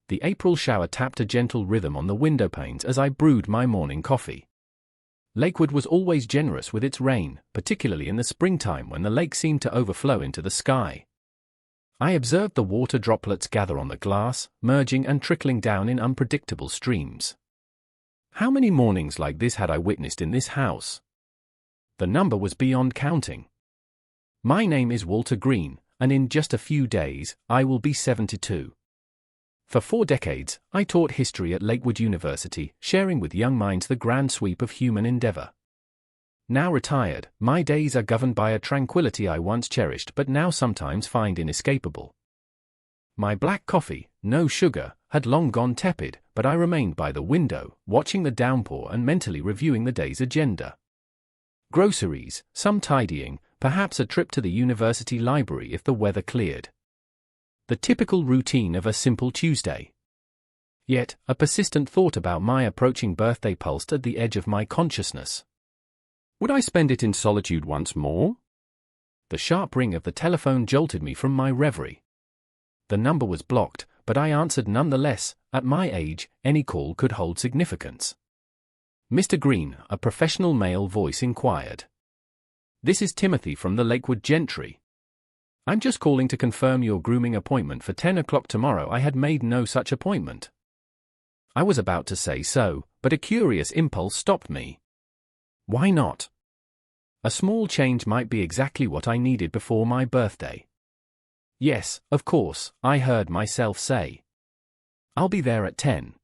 The April shower tapped a gentle rhythm on the window panes as I brewed my morning coffee. Lakewood was always generous with its rain, particularly in the springtime when the lake seemed to overflow into the sky. I observed the water droplets gather on the glass, merging and trickling down in unpredictable streams. How many mornings like this had I witnessed in this house? The number was beyond counting. My name is Walter Green, and in just a few days, I will be 72. For 4 decades, I taught history at Lakewood University, sharing with young minds the grand sweep of human endeavor. Now retired, my days are governed by a tranquility I once cherished but now sometimes find inescapable. My black coffee, no sugar, had long gone tepid, but I remained by the window, watching the downpour and mentally reviewing the day's agenda. Groceries, some tidying, perhaps a trip to the university library if the weather cleared. The typical routine of a simple Tuesday. Yet, a persistent thought about my approaching birthday pulsed at the edge of my consciousness. Would I spend it in solitude once more? The sharp ring of the telephone jolted me from my reverie. The number was blocked, but I answered nonetheless. At my age, any call could hold significance. Mr. Green, a professional male voice inquired. This is Timothy from the Lakewood Gentry. I'm just calling to confirm your grooming appointment for 10 o'clock tomorrow. I had made no such appointment. I was about to say so, but a curious impulse stopped me. Why not? A small change might be exactly what I needed before my birthday. Yes, of course, I heard myself say. I'll be there at 10.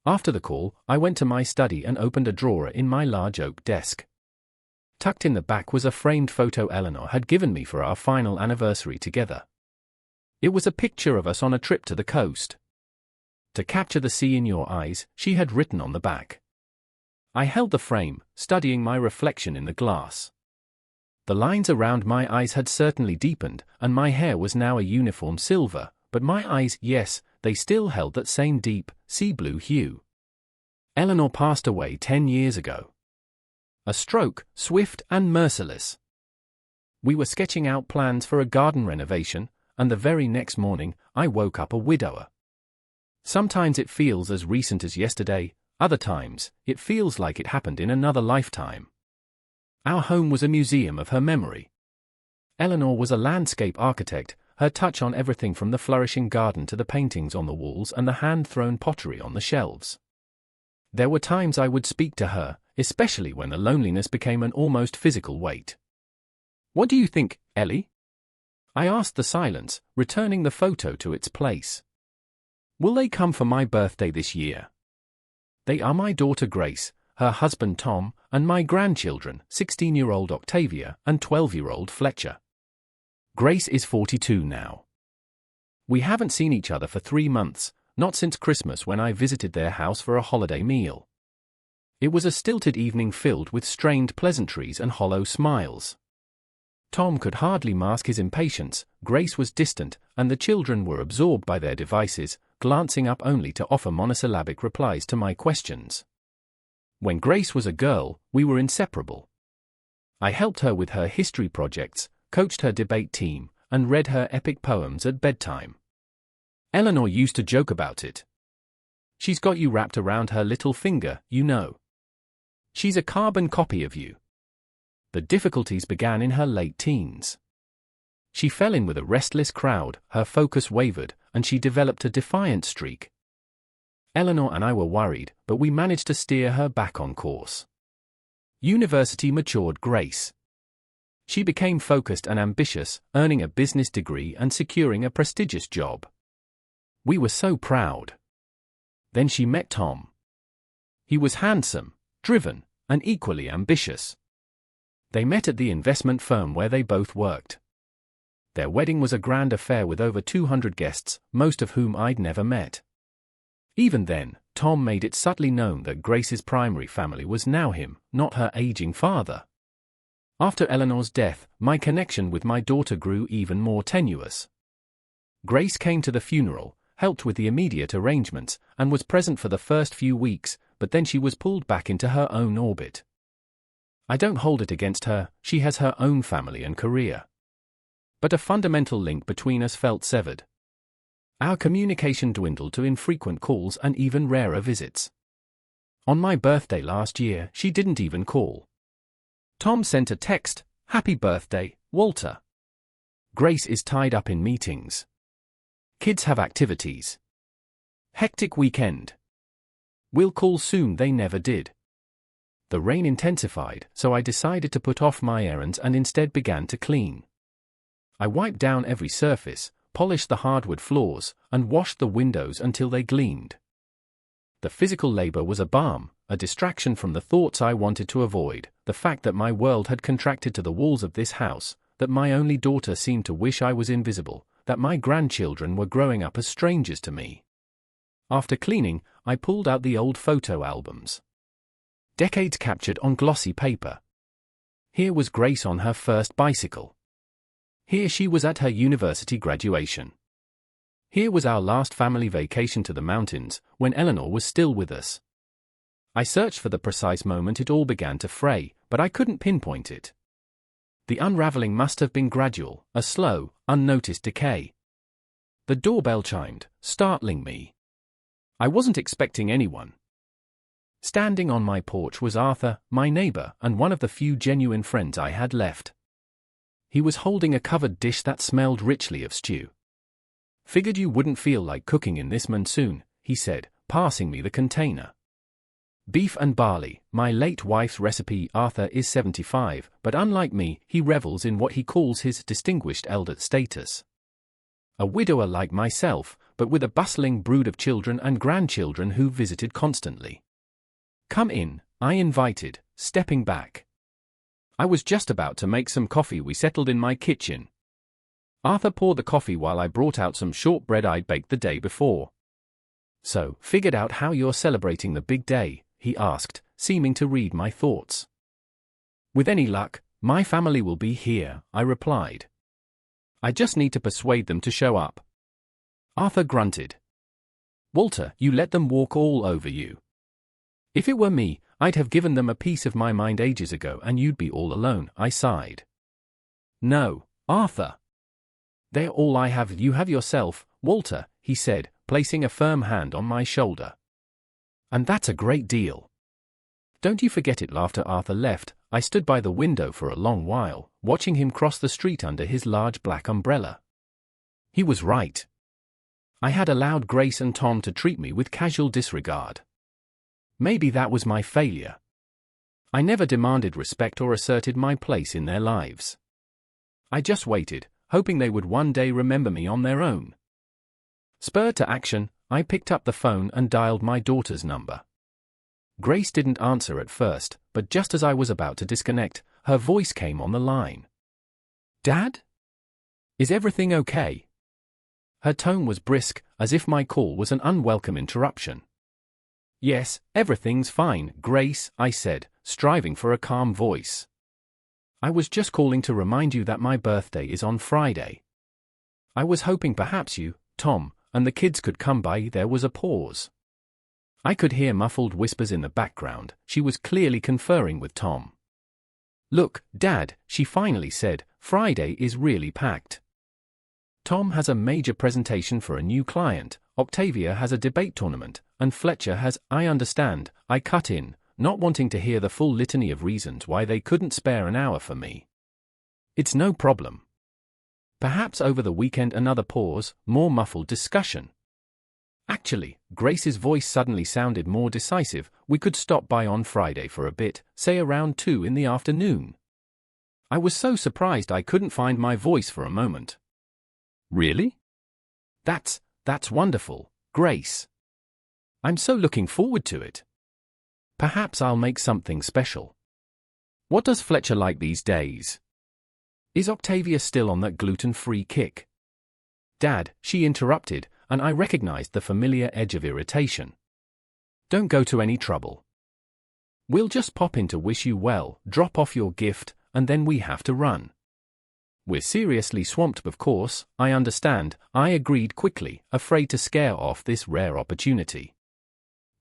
After the call, I went to my study and opened a drawer in my large oak desk. Tucked in the back was a framed photo Eleanor had given me for our final anniversary together. It was a picture of us on a trip to the coast. To capture the sea in your eyes, she had written on the back. I held the frame, studying my reflection in the glass. The lines around my eyes had certainly deepened, and my hair was now a uniform silver, but my eyes, yes, they still held that same deep, sea-blue hue. Eleanor passed away 10 years ago. A stroke, swift and merciless. We were sketching out plans for a garden renovation, and the very next morning, I woke up a widower. Sometimes it feels as recent as yesterday, other times, it feels like it happened in another lifetime. Our home was a museum of her memory. Eleanor was a landscape architect, her touch on everything from the flourishing garden to the paintings on the walls and the hand-thrown pottery on the shelves. There were times I would speak to her, especially when the loneliness became an almost physical weight. What do you think, Ellie? I asked the silence, returning the photo to its place. Will they come for my birthday this year? They are my daughter Grace, her husband Tom, and my grandchildren, 16-year-old Octavia and 12-year-old Fletcher. Grace is 42 now. We haven't seen each other for 3 months, not since Christmas when I visited their house for a holiday meal. It was a stilted evening filled with strained pleasantries and hollow smiles. Tom could hardly mask his impatience, Grace was distant, and the children were absorbed by their devices, glancing up only to offer monosyllabic replies to my questions. When Grace was a girl, we were inseparable. I helped her with her history projects, coached her debate team, and read her epic poems at bedtime. Eleanor used to joke about it. She's got you wrapped around her little finger, you know. She's a carbon copy of you. The difficulties began in her late teens. She fell in with a restless crowd, her focus wavered, and she developed a defiant streak. Eleanor and I were worried, but we managed to steer her back on course. University matured Grace. She became focused and ambitious, earning a business degree and securing a prestigious job. We were so proud. Then she met Tom. He was handsome, driven, and equally ambitious. They met at the investment firm where they both worked. Their wedding was a grand affair with over 200 guests, most of whom I'd never met. Even then, Tom made it subtly known that Grace's primary family was now him, not her aging father. After Eleanor's death, my connection with my daughter grew even more tenuous. Grace came to the funeral, helped with the immediate arrangements, and was present for the first few weeks, but then she was pulled back into her own orbit. I don't hold it against her, she has her own family and career. But a fundamental link between us felt severed. Our communication dwindled to infrequent calls and even rarer visits. On my birthday last year, she didn't even call. Tom sent a text, "Happy birthday, Walter. Grace is tied up in meetings. Kids have activities. Hectic weekend. We'll call soon." They never did. The rain intensified, so I decided to put off my errands and instead began to clean. I wiped down every surface, polished the hardwood floors, and washed the windows until they gleamed. The physical labor was a balm, a distraction from the thoughts I wanted to avoid, the fact that my world had contracted to the walls of this house, that my only daughter seemed to wish I was invisible, that my grandchildren were growing up as strangers to me. After cleaning, I pulled out the old photo albums. Decades captured on glossy paper. Here was Grace on her first bicycle. Here she was at her university graduation. Here was our last family vacation to the mountains, when Eleanor was still with us. I searched for the precise moment it all began to fray, but I couldn't pinpoint it. The unraveling must have been gradual, a slow, unnoticed decay. The doorbell chimed, startling me. I wasn't expecting anyone. Standing on my porch was Arthur, my neighbor, and one of the few genuine friends I had left. He was holding a covered dish that smelled richly of stew. "Figured you wouldn't feel like cooking in this monsoon," he said, passing me the container. "Beef and barley, my late wife's recipe." Arthur is 75, but unlike me, he revels in what he calls his distinguished elder status. A widower like myself, but with a bustling brood of children and grandchildren who visited constantly. "Come in," I invited, stepping back. I was just about to make some coffee. We settled in my kitchen. Arthur poured the coffee while I brought out some shortbread I'd baked the day before. "So, figured out how you're celebrating the big day?" he asked, seeming to read my thoughts. "With any luck, my family will be here," I replied. "I just need to persuade them to show up." Arthur grunted. "Walter, you let them walk all over you. If it were me, I'd have given them a piece of my mind ages ago and you'd be all alone," I sighed. "No, Arthur. They're all I have. You have yourself, Walter," he said, placing a firm hand on my shoulder. "And that's a great deal. Don't you forget it." After Arthur left, I stood by the window for a long while, watching him cross the street under his large black umbrella. He was right. I had allowed Grace and Tom to treat me with casual disregard. Maybe that was my failure. I never demanded respect or asserted my place in their lives. I just waited, hoping they would one day remember me on their own. Spurred to action, I picked up the phone and dialed my daughter's number. Grace didn't answer at first, but just as I was about to disconnect, her voice came on the line. "Dad? Is everything okay?" Her tone was brisk, as if my call was an unwelcome interruption. "Yes, everything's fine, Grace," I said, striving for a calm voice. "I was just calling to remind you that my birthday is on Friday. I was hoping perhaps you, Tom, and the kids could come by." There was a pause. I could hear muffled whispers in the background. She was clearly conferring with Tom. "Look, Dad," she finally said, "Friday is really packed. Tom has a major presentation for a new client, Octavia has a debate tournament, and Fletcher has—" "I understand," I cut in, not wanting to hear the full litany of reasons why they couldn't spare an hour for me. "It's no problem." Perhaps over the weekend. Another pause, more muffled discussion. "Actually," Grace's voice suddenly sounded more decisive, "we could stop by on Friday for a bit, say around 2 in the afternoon." I was so surprised I couldn't find my voice for a moment. "Really? That's wonderful, Grace. I'm so looking forward to it. Perhaps I'll make something special. What does Fletcher like these days? Is Octavia still on that gluten-free kick?" "Dad," she interrupted, and I recognized the familiar edge of irritation. "Don't go to any trouble. We'll just pop in to wish you well, drop off your gift, and then we have to run." "We're seriously swamped, of course, I understand," I agreed quickly, afraid to scare off this rare opportunity.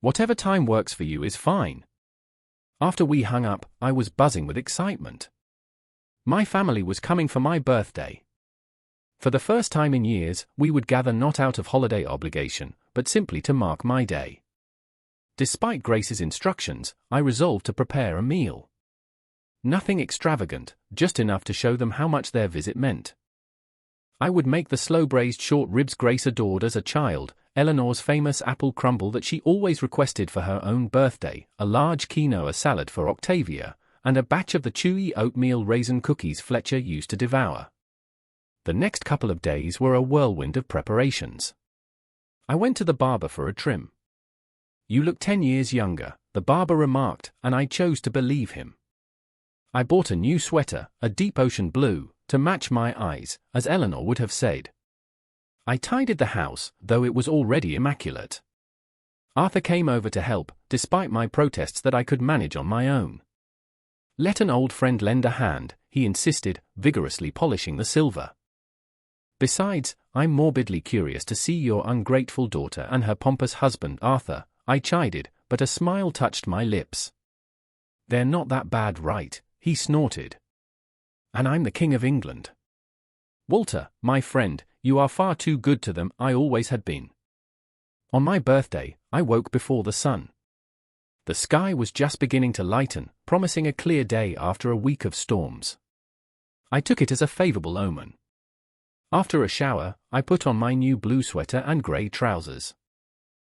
"Whatever time works for you is fine." After we hung up, I was buzzing with excitement. My family was coming for my birthday. For the first time in years, we would gather not out of holiday obligation, but simply to mark my day. Despite Grace's instructions, I resolved to prepare a meal. Nothing extravagant, just enough to show them how much their visit meant. I would make the slow-braised short ribs Grace adored as a child, Eleanor's famous apple crumble that she always requested for her own birthday, a large quinoa salad for Octavia, and a batch of the chewy oatmeal raisin cookies Fletcher used to devour. The next couple of days were a whirlwind of preparations. I went to the barber for a trim. "You look 10 years younger," the barber remarked, and I chose to believe him. I bought a new sweater, a deep ocean blue, to match my eyes, as Eleanor would have said. I tidied the house, though it was already immaculate. Arthur came over to help, despite my protests that I could manage on my own. "Let an old friend lend a hand," he insisted, vigorously polishing the silver. "Besides, I'm morbidly curious to see your ungrateful daughter and her pompous husband, Arthur," I chided, but a smile touched my lips. "They're not that bad, right?" he snorted. "And I'm the King of England." "Walter, my friend, you are far too good to them. I always had been." On my birthday, I woke before the sun. The sky was just beginning to lighten, promising a clear day after a week of storms. I took it as a favorable omen. After a shower, I put on my new blue sweater and gray trousers.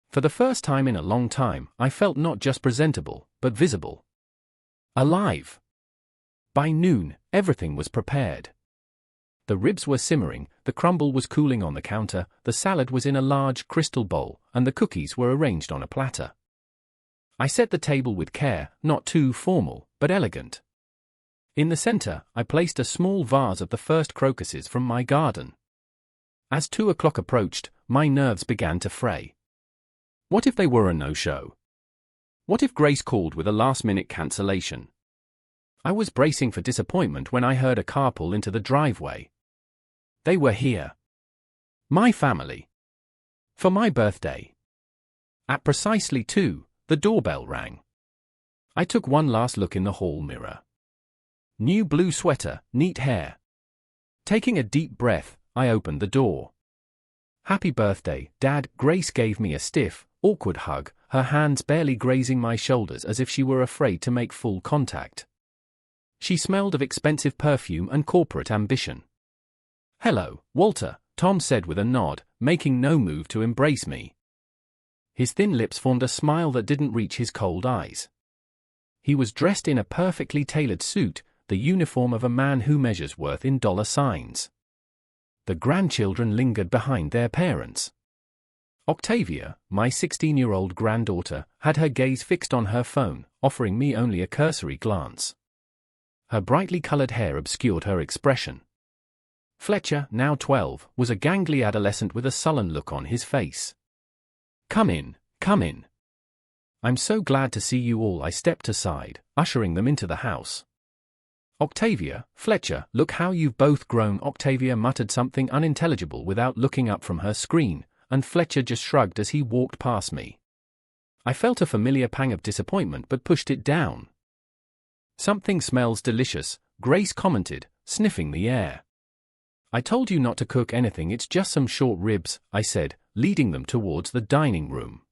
For the first time in a long time, I felt not just presentable, but visible. Alive. By noon, everything was prepared. The ribs were simmering, the crumble was cooling on the counter, the salad was in a large crystal bowl, and the cookies were arranged on a platter. I set the table with care, not too formal, but elegant. In the center, I placed a small vase of the first crocuses from my garden. As 2 o'clock approached, my nerves began to fray. What if they were a no-show? What if Grace called with a last-minute cancellation? I was bracing for disappointment when I heard a car pull into the driveway. They were here. My family. For my birthday. At precisely 2, the doorbell rang. I took one last look in the hall mirror. New blue sweater, neat hair. Taking a deep breath, I opened the door. "Happy birthday, Dad." Grace gave me a stiff, awkward hug, her hands barely grazing my shoulders as if she were afraid to make full contact. She smelled of expensive perfume and corporate ambition. "Hello, Walter," Tom said with a nod, making no move to embrace me. His thin lips formed a smile that didn't reach his cold eyes. He was dressed in a perfectly tailored suit, the uniform of a man who measures worth in dollar signs. The grandchildren lingered behind their parents. Octavia, my 16-year-old granddaughter, had her gaze fixed on her phone, offering me only a cursory glance. Her brightly colored hair obscured her expression. Fletcher, now 12, was a gangly adolescent with a sullen look on his face. Come in, come in. I'm so glad to see you all." I stepped aside, ushering them into the house. "Octavia, Fletcher, look how you've both grown." Octavia muttered something unintelligible without looking up from her screen, and Fletcher just shrugged as he walked past me. I felt a familiar pang of disappointment but pushed it down. "Something smells delicious," Grace commented, sniffing the air. "I told you not to cook anything, it's just some short ribs," I said, leading them towards the dining room.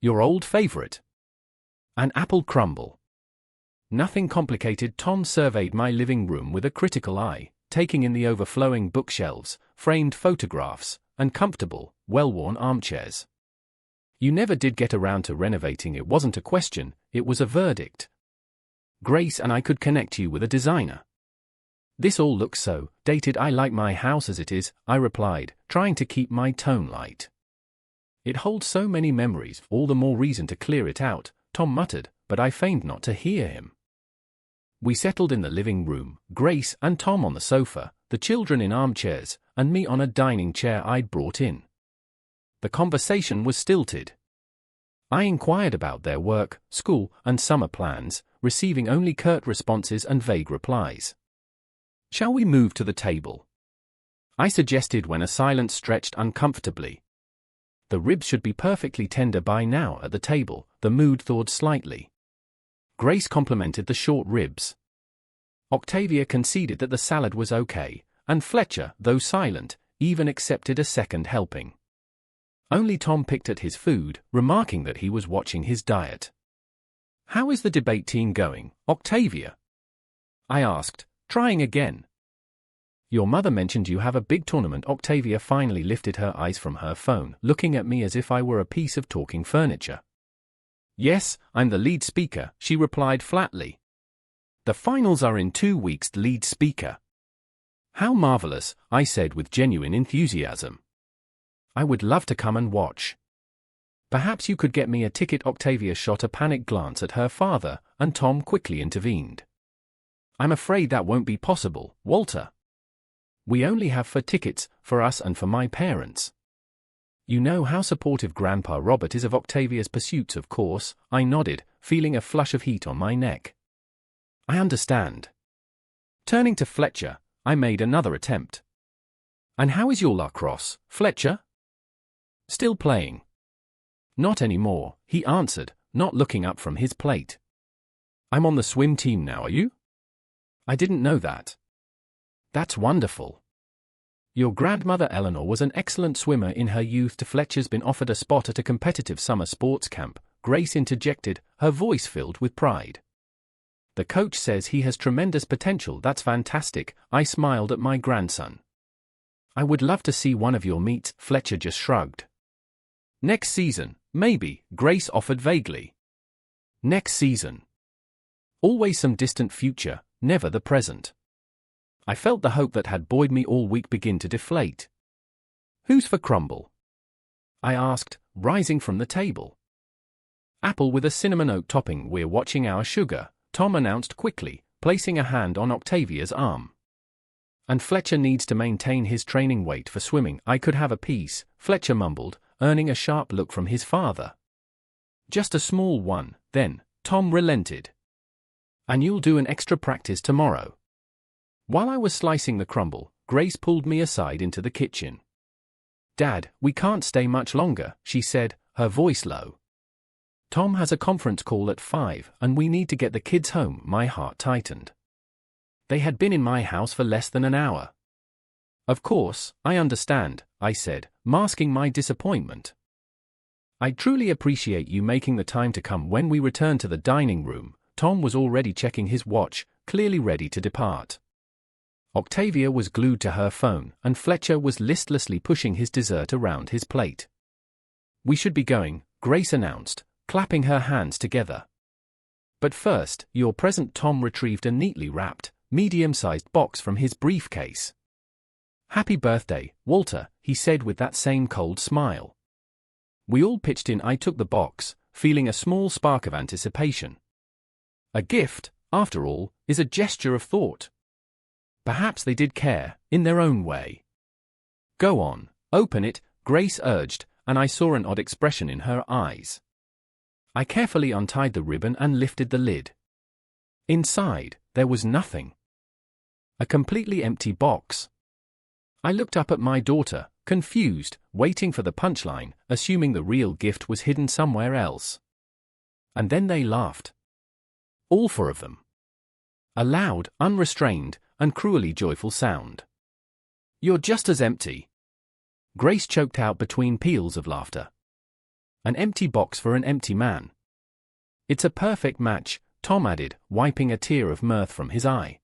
"Your old favorite. An apple crumble." "Nothing complicated." Tom surveyed my living room with a critical eye, taking in the overflowing bookshelves, framed photographs, and comfortable, well-worn armchairs. "You never did get around to renovating." It wasn't a question, it was a verdict. "Grace and I could connect you with a designer." "This all looks so dated." "I like my house as it is," I replied, trying to keep my tone light. "It holds so many memories, all the more reason to clear it out," Tom muttered, but I feigned not to hear him. We settled in the living room, Grace and Tom on the sofa, the children in armchairs, and me on a dining chair I'd brought in. The conversation was stilted. I inquired about their work, school, and summer plans, receiving only curt responses and vague replies. "Shall we move to the table?" I suggested when a silence stretched uncomfortably. The ribs should be perfectly tender by now at the table, the mood thawed slightly. Grace complimented the short ribs. Octavia conceded that the salad was okay, and Fletcher, though silent, even accepted a second helping. Only Tom picked at his food, remarking that he was watching his diet. "How is the debate team going, Octavia?" I asked, trying again. "Your mother mentioned you have a big tournament." Octavia finally lifted her eyes from her phone, looking at me as if I were a piece of talking furniture. "Yes, I'm the lead speaker," she replied flatly. "The finals are in 2 weeks." Lead speaker. "How marvelous," I said with genuine enthusiasm. "I would love to come and watch." "Perhaps you could get me a ticket." Octavia shot a panicked glance at her father, and Tom quickly intervened. "I'm afraid that won't be possible, Walter. We only have 4 tickets, for us and for my parents." "You know how supportive Grandpa Robert is of Octavia's pursuits." "Of course," I nodded, feeling a flush of heat on my neck. "I understand." Turning to Fletcher, I made another attempt. "And how is your lacrosse, Fletcher?" "Still playing." "Not anymore," he answered, not looking up from his plate. "I'm on the swim team now. Are you?" "I didn't know that." "That's wonderful. Your grandmother Eleanor was an excellent swimmer in her youth." "Fletcher's been offered a spot at a competitive summer sports camp," Grace interjected, her voice filled with pride. "The coach says he has tremendous potential." "That's fantastic," I smiled at my grandson. "I would love to see one of your meets." Fletcher just shrugged. "Next season, maybe," Grace offered vaguely. Next season. Always some distant future, never the present. I felt the hope that had buoyed me all week begin to deflate. "Who's for crumble?" I asked, rising from the table. "Apple with a cinnamon oat topping." "We're watching our sugar," Tom announced quickly, placing a hand on Octavia's arm. "And Fletcher needs to maintain his training weight for swimming." "I could have a piece," Fletcher mumbled, earning a sharp look from his father. "Just a small one, then," Tom relented. "And you'll do an extra practice tomorrow." While I was slicing the crumble, Grace pulled me aside into the kitchen. "Dad, we can't stay much longer," she said, her voice low. "Tom has a conference call at 5, and we need to get the kids home." My heart tightened. They had been in my house for less than an hour. "Of course, I understand," I said, masking my disappointment. "I truly appreciate you making the time to come." When we returned to the dining room, Tom was already checking his watch, clearly ready to depart. Octavia was glued to her phone, and Fletcher was listlessly pushing his dessert around his plate. "We should be going," Grace announced, clapping her hands together. "But first, your present." Tom retrieved a neatly wrapped, medium-sized box from his briefcase. "Happy birthday, Walter," he said with that same cold smile. We all pitched in. I took the box, feeling a small spark of anticipation. A gift, after all, is a gesture of thought. Perhaps they did care, in their own way. "Go on, open it," Grace urged, and I saw an odd expression in her eyes. I carefully untied the ribbon and lifted the lid. Inside, there was nothing. A completely empty box. I looked up at my daughter, confused, waiting for the punchline, assuming the real gift was hidden somewhere else. And then they laughed. All 4 of them. A loud, unrestrained, and cruelly joyful sound. "You're just as empty," Grace choked out between peals of laughter. "An empty box for an empty man." "It's a perfect match," Tom added, wiping a tear of mirth from his eye.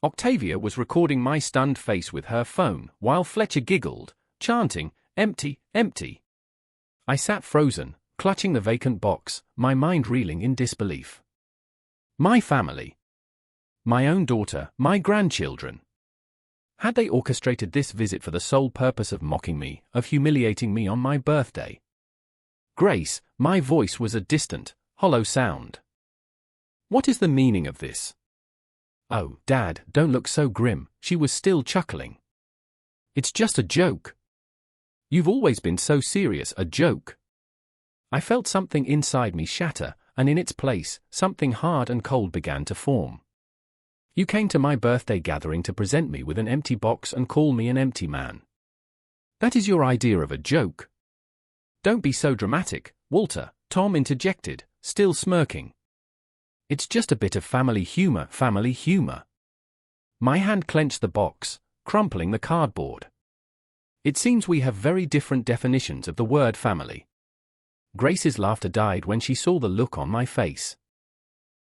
Octavia was recording my stunned face with her phone, while Fletcher giggled, chanting, "Empty, empty." I sat frozen, clutching the vacant box, my mind reeling in disbelief. My family. My own daughter, my grandchildren. Had they orchestrated this visit for the sole purpose of mocking me, of humiliating me on my birthday? "Grace," my voice was a distant, hollow sound. "What is the meaning of this?" "Oh, Dad, don't look so grim," she was still chuckling. "It's just a joke." "You've always been so serious." "A joke." I felt something inside me shatter, and in its place, something hard and cold began to form. "You came to my birthday gathering to present me with an empty box and call me an empty man. That is your idea of a joke?" "Don't be so dramatic, Walter," Tom interjected, still smirking. "It's just a bit of family humor." "Family humor." My hand clenched the box, crumpling the cardboard. It seems we have very different definitions of the word family. Grace's laughter died when she saw the look on my face.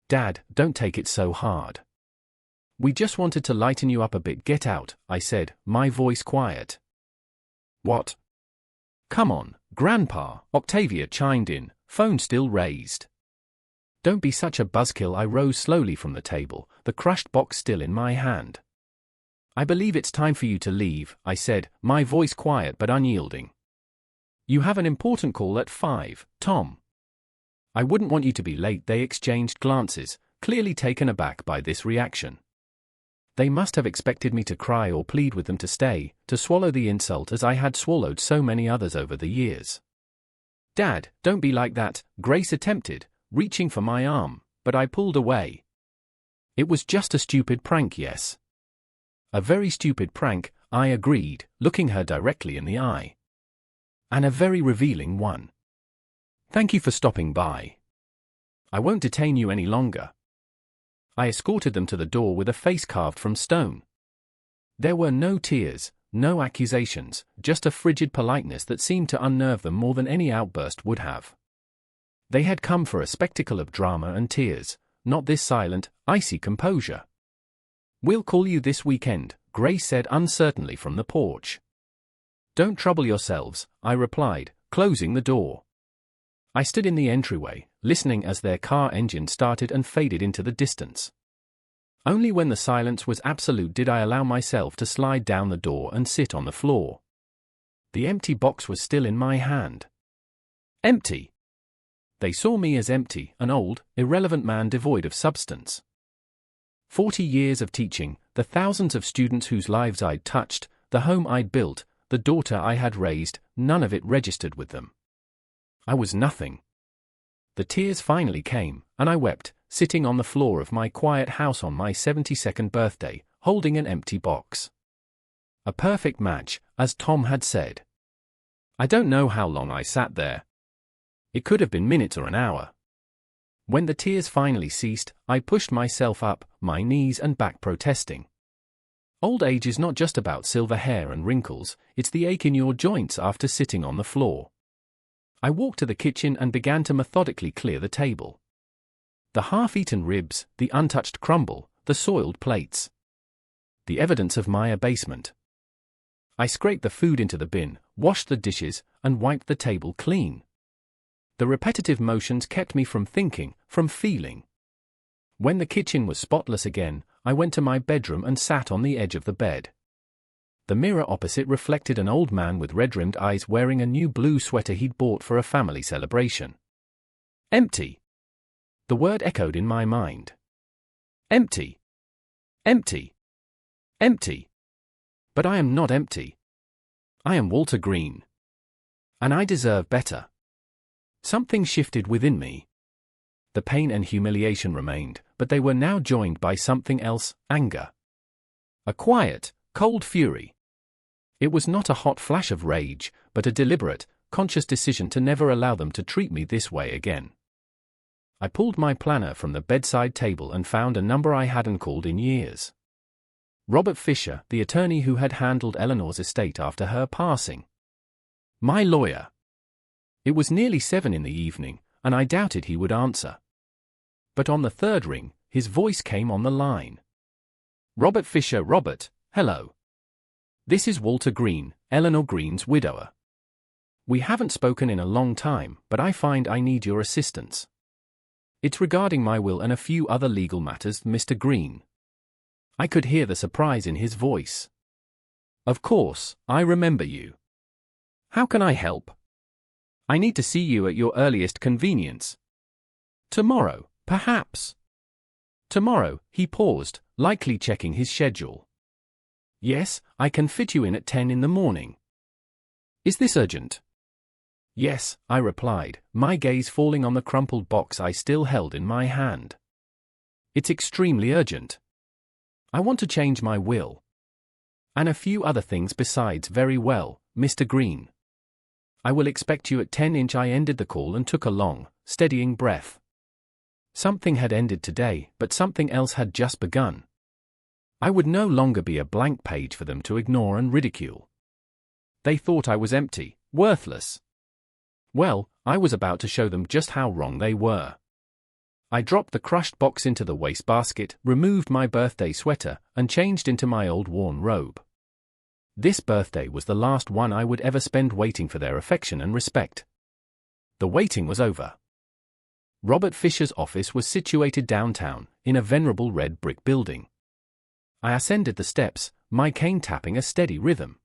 Dad, don't take it so hard. We just wanted to lighten you up a bit. Get out, I said, my voice quiet. What? Come on, Grandpa, Octavia chimed in, phone still raised. Don't be such a buzzkill. I rose slowly from the table, the crushed box still in my hand. I believe it's time for you to leave, I said, my voice quiet but unyielding. You have an important call at 5, Tom. I wouldn't want you to be late. They exchanged glances, clearly taken aback by this reaction. They must have expected me to cry or plead with them to stay, to swallow the insult as I had swallowed so many others over the years. Dad, don't be like that, Grace attempted, reaching for my arm, but I pulled away. It was just a stupid prank, yes. A very stupid prank, I agreed, looking her directly in the eye. And a very revealing one. Thank you for stopping by. I won't detain you any longer. I escorted them to the door with a face carved from stone. There were no tears, no accusations, just a frigid politeness that seemed to unnerve them more than any outburst would have. They had come for a spectacle of drama and tears, not this silent, icy composure. We'll call you this weekend, Grace said uncertainly from the porch. Don't trouble yourselves, I replied, closing the door. I stood in the entryway, listening as their car engine started and faded into the distance. Only when the silence was absolute did I allow myself to slide down the door and sit on the floor. The empty box was still in my hand. Empty. They saw me as empty, an old, irrelevant man devoid of substance. 40 years of teaching, the thousands of students whose lives I'd touched, the home I'd built, the daughter I had raised, none of it registered with them. I was nothing. The tears finally came, and I wept, sitting on the floor of my quiet house on my 72nd birthday, holding an empty box. A perfect match, as Tom had said. I don't know how long I sat there. It could have been minutes or an hour. When the tears finally ceased, I pushed myself up, my knees and back protesting. Old age is not just about silver hair and wrinkles, it's the ache in your joints after sitting on the floor. I walked to the kitchen and began to methodically clear the table. The half-eaten ribs, the untouched crumble, the soiled plates. The evidence of my abasement. I scraped the food into the bin, washed the dishes, and wiped the table clean. The repetitive motions kept me from thinking, from feeling. When the kitchen was spotless again, I went to my bedroom and sat on the edge of the bed. The mirror opposite reflected an old man with red-rimmed eyes wearing a new blue sweater he'd bought for a family celebration. Empty. The word echoed in my mind. Empty. Empty. Empty. But I am not empty. I am Walter Green. And I deserve better. Something shifted within me. The pain and humiliation remained, but they were now joined by something else, anger. A quiet, cold fury. It was not a hot flash of rage, but a deliberate, conscious decision to never allow them to treat me this way again. I pulled my planner from the bedside table and found a number I hadn't called in years. Robert Fisher, the attorney who had handled Eleanor's estate after her passing. My lawyer. It was nearly 7 in the evening, and I doubted he would answer. But on the third ring, his voice came on the line. Robert Fisher. Robert, hello. This is Walter Green, Eleanor Green's widower. We haven't spoken in a long time, but I find I need your assistance. It's regarding my will and a few other legal matters, Mr. Green. I could hear the surprise in his voice. Of course, I remember you. How can I help? I need to see you at your earliest convenience. Tomorrow, perhaps. Tomorrow, he paused, likely checking his schedule. Yes, I can fit you in at 10 in the morning. Is this urgent? Yes, I replied, my gaze falling on the crumpled box I still held in my hand. It's extremely urgent. I want to change my will. And a few other things besides. Very well, Mr. Green. I will expect you at 10. I ended the call and took a long, steadying breath. Something had ended today, but something else had just begun. I would no longer be a blank page for them to ignore and ridicule. They thought I was empty, worthless. Well, I was about to show them just how wrong they were. I dropped the crushed box into the wastebasket, removed my birthday sweater, and changed into my old worn robe. This birthday was the last one I would ever spend waiting for their affection and respect. The waiting was over. Robert Fisher's office was situated downtown, in a venerable red brick building. I ascended the steps, my cane tapping a steady rhythm.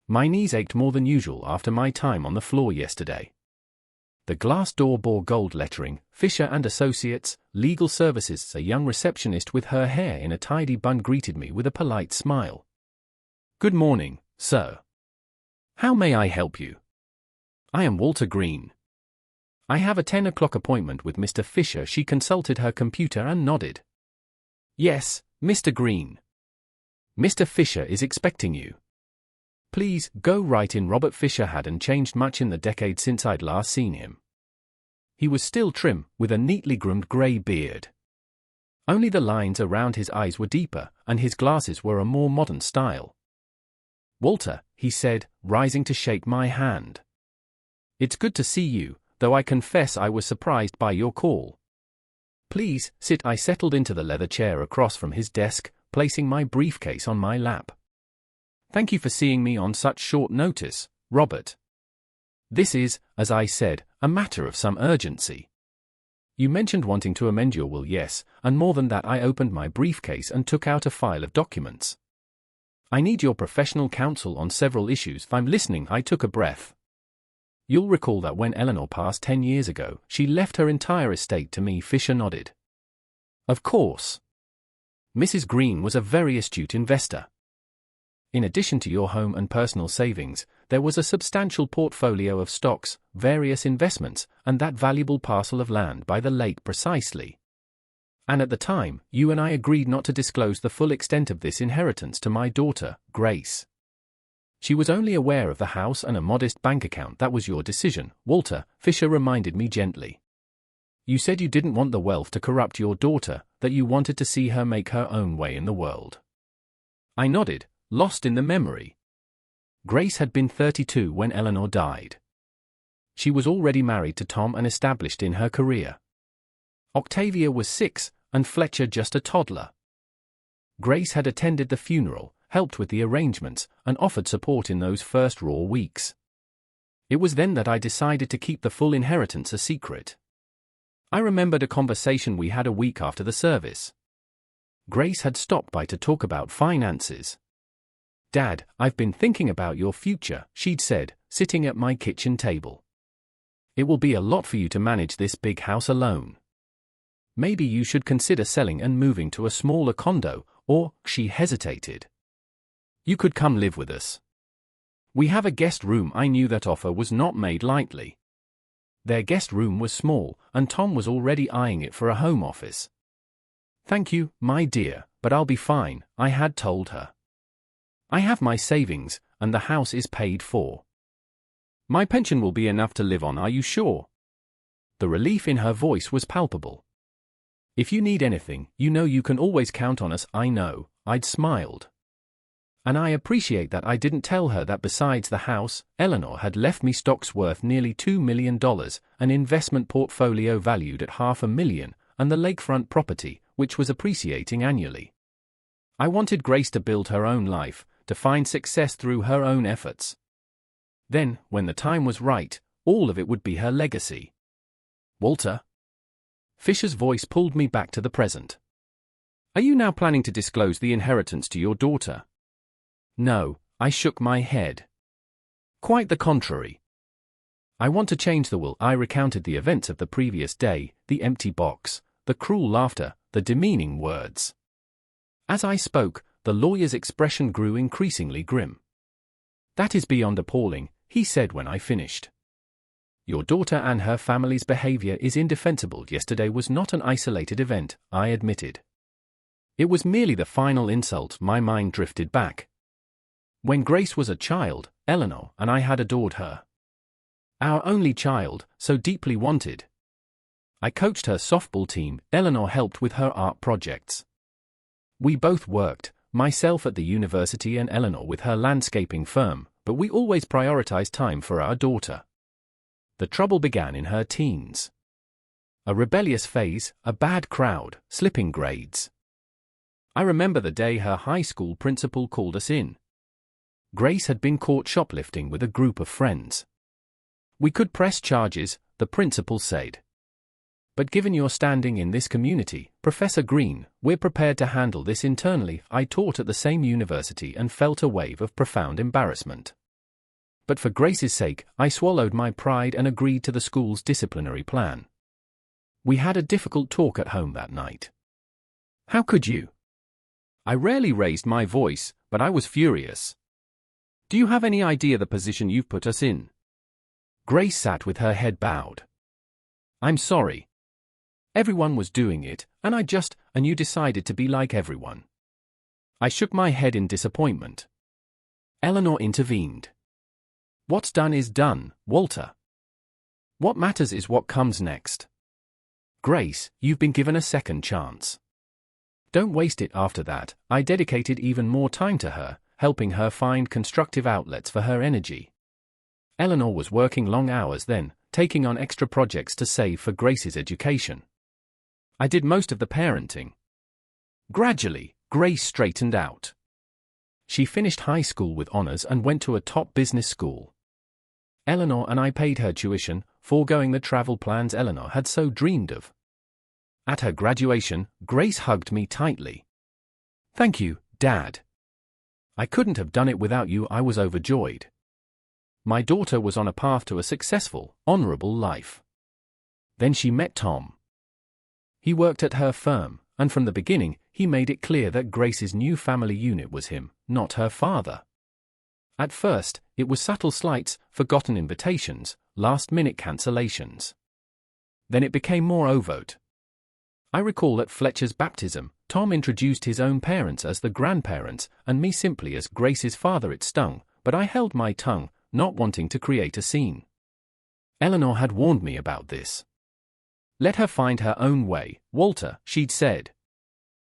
My knees ached more than usual after my time on the floor yesterday. The glass door bore gold lettering, Fisher and Associates, Legal Services. A young receptionist with her hair in a tidy bun greeted me with a polite smile. "Good morning, sir. How may I help you?" "I am Walter Green. I have a 10 o'clock appointment with Mr. Fisher." She consulted her computer and nodded. "Yes, Mr. Green. Mr. Fisher is expecting you. Please, go right in." Robert Fisher hadn't changed much in the decade since I'd last seen him. He was still trim, with a neatly groomed grey beard. Only the lines around his eyes were deeper, and his glasses were a more modern style. "Walter," he said, rising to shake my hand. "It's good to see you, though I confess I was surprised by your call. Please, sit." I settled into the leather chair across from his desk, placing my briefcase on my lap. "Thank you for seeing me on such short notice, Robert. This is, as I said, a matter of some urgency. You mentioned wanting to amend your will." "Yes, and more than that." I opened my briefcase and took out a file of documents. "I need your professional counsel on several issues." "I'm listening." I took a breath. "You'll recall that when Eleanor passed 10 years ago, she left her entire estate to me." Fisher nodded. "Of course. Mrs. Green was a very astute investor. In addition to your home and personal savings, there was a substantial portfolio of stocks, various investments, and that valuable parcel of land by the lake." "Precisely. And at the time, you and I agreed not to disclose the full extent of this inheritance to my daughter, Grace. She was only aware of the house and a modest bank account." "That was your decision, Walter," Fisher reminded me gently. "You said you didn't want the wealth to corrupt your daughter, that you wanted to see her make her own way in the world." I nodded, lost in the memory. Grace had been 32 when Eleanor died. She was already married to Tom and established in her career. Octavia was 6, and Fletcher just a toddler. Grace had attended the funeral, helped with the arrangements, and offered support in those first raw weeks. It was then that I decided to keep the full inheritance a secret. I remembered a conversation we had a week after the service. Grace had stopped by to talk about finances. "Dad, I've been thinking about your future," she'd said, sitting at my kitchen table. "It will be a lot for you to manage this big house alone. Maybe you should consider selling and moving to a smaller condo, or," she hesitated, "you could come live with us. We have a guest room." I knew that offer was not made lightly. Their guest room was small, and Tom was already eyeing it for a home office. "Thank you, my dear, but I'll be fine," I had told her. "I have my savings, and the house is paid for. My pension will be enough to live on." "Are you sure?" The relief in her voice was palpable. "If you need anything, you know you can always count on us." "I know," I'd smiled. And I appreciate that. I didn't tell her that besides the house, Eleanor had left me stocks worth nearly $2 million, an investment portfolio valued at $500,000, and the lakefront property, which was appreciating annually. I wanted Grace to build her own life, to find success through her own efforts. Then, when the time was right, all of it would be her legacy. "Walter?" Fisher's voice pulled me back to the present. "Are you now planning to disclose the inheritance to your daughter?" "No," I shook my head. "Quite the contrary. I want to change the will." I recounted the events of the previous day, the empty box, the cruel laughter, the demeaning words. As I spoke, the lawyer's expression grew increasingly grim. "That is beyond appalling," he said when I finished. "Your daughter and her family's behavior is indefensible." "Yesterday was not an isolated event," I admitted. "It was merely the final insult." My mind drifted back. When Grace was a child, Eleanor and I had adored her. Our only child, so deeply wanted. I coached her softball team, Eleanor helped with her art projects. We both worked, myself at the university and Eleanor with her landscaping firm, but we always prioritized time for our daughter. The trouble began in her teens. A rebellious phase, a bad crowd, slipping grades. I remember the day her high school principal called us in. Grace had been caught shoplifting with a group of friends. We could press charges, the principal said. But given your standing in this community, Professor Green, we're prepared to handle this internally. I taught at the same university and felt a wave of profound embarrassment. But for Grace's sake, I swallowed my pride and agreed to the school's disciplinary plan. We had a difficult talk at home that night. How could you? I rarely raised my voice, but I was furious. Do you have any idea the position you've put us in? Grace sat with her head bowed. I'm sorry. Everyone was doing it, and you decided to be like everyone. I shook my head in disappointment. Eleanor intervened. What's done is done, Walter. What matters is what comes next. Grace, you've been given a second chance. Don't waste it after that. I dedicated even more time to her, helping her find constructive outlets for her energy. Eleanor was working long hours then, taking on extra projects to save for Grace's education. I did most of the parenting. Gradually, Grace straightened out. She finished high school with honors and went to a top business school. Eleanor and I paid her tuition, foregoing the travel plans Eleanor had so dreamed of. At her graduation, Grace hugged me tightly. Thank you, Dad. I couldn't have done it without you. I was overjoyed. My daughter was on a path to a successful, honorable life. Then she met Tom. He worked at her firm, and from the beginning, he made it clear that Grace's new family unit was him, not her father. At first, it was subtle slights, forgotten invitations, last-minute cancellations. Then it became more overt. I recall at Fletcher's baptism, Tom introduced his own parents as the grandparents, and me simply as Grace's father. It stung, but I held my tongue, not wanting to create a scene. Eleanor had warned me about this. Let her find her own way, Walter, she'd said.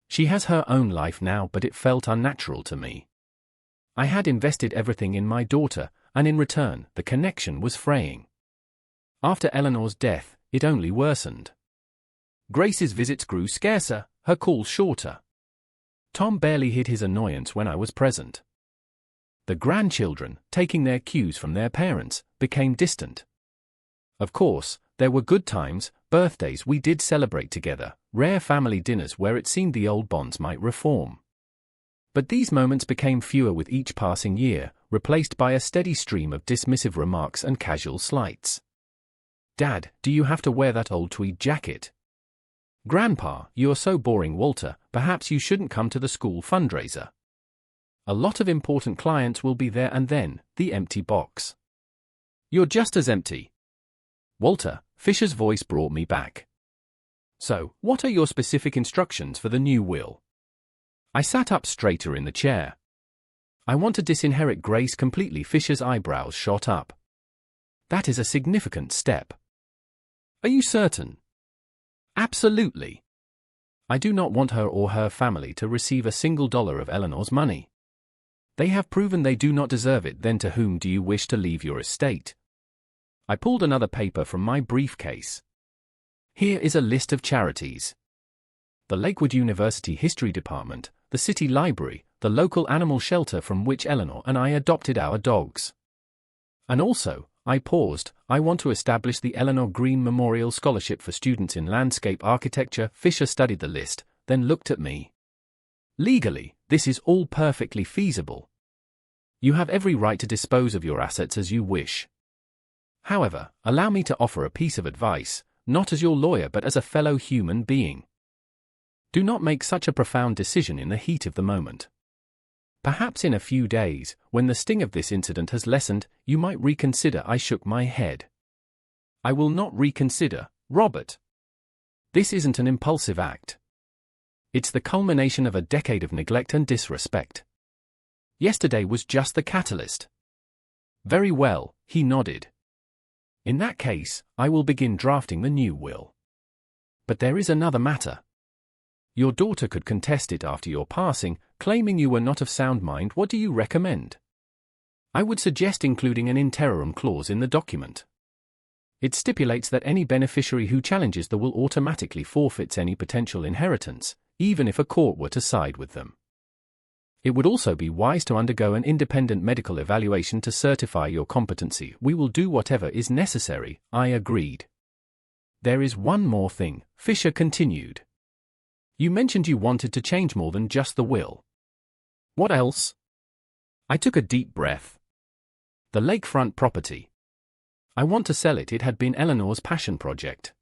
She has her own life now, but it felt unnatural to me. I had invested everything in my daughter, and in return, the connection was fraying. After Eleanor's death, it only worsened. Grace's visits grew scarcer, her calls shorter. Tom barely hid his annoyance when I was present. The grandchildren, taking their cues from their parents, became distant. Of course, there were good times, birthdays we did celebrate together, rare family dinners where it seemed the old bonds might reform. But these moments became fewer with each passing year, replaced by a steady stream of dismissive remarks and casual slights. Dad, do you have to wear that old tweed jacket? Grandpa, you're so boring. Walter, perhaps you shouldn't come to the school fundraiser. A lot of important clients will be there. And then, the empty box. You're just as empty. Walter, Fisher's voice brought me back. So, what are your specific instructions for the new will? I sat up straighter in the chair. I want to disinherit Grace completely. Fisher's eyebrows shot up. That is a significant step. Are you certain? Absolutely. I do not want her or her family to receive a single dollar of Eleanor's money. They have proven they do not deserve it. Then to whom do you wish to leave your estate? I pulled another paper from my briefcase. Here is a list of charities. The Lakewood University History Department, the City Library, the local animal shelter from which Eleanor and I adopted our dogs. And also, I paused, I want to establish the Eleanor Green Memorial Scholarship for students in landscape architecture. Fisher studied the list, then looked at me. Legally, this is all perfectly feasible. You have every right to dispose of your assets as you wish. However, allow me to offer a piece of advice, not as your lawyer but as a fellow human being. Do not make such a profound decision in the heat of the moment. Perhaps in a few days, when the sting of this incident has lessened, you might reconsider. I shook my head. I will not reconsider, Robert. This isn't an impulsive act. It's the culmination of a decade of neglect and disrespect. Yesterday was just the catalyst. Very well, he nodded. In that case, I will begin drafting the new will. But there is another matter. Your daughter could contest it after your passing, claiming you were not of sound mind. What do you recommend? I would suggest including an interim clause in the document. It stipulates that any beneficiary who challenges the will automatically forfeits any potential inheritance, even if a court were to side with them. It would also be wise to undergo an independent medical evaluation to certify your competency. We will do whatever is necessary, I agreed. There is one more thing, Fisher continued. You mentioned you wanted to change more than just the will. What else? I took a deep breath. The lakefront property. I want to sell it. It had been Eleanor's passion project.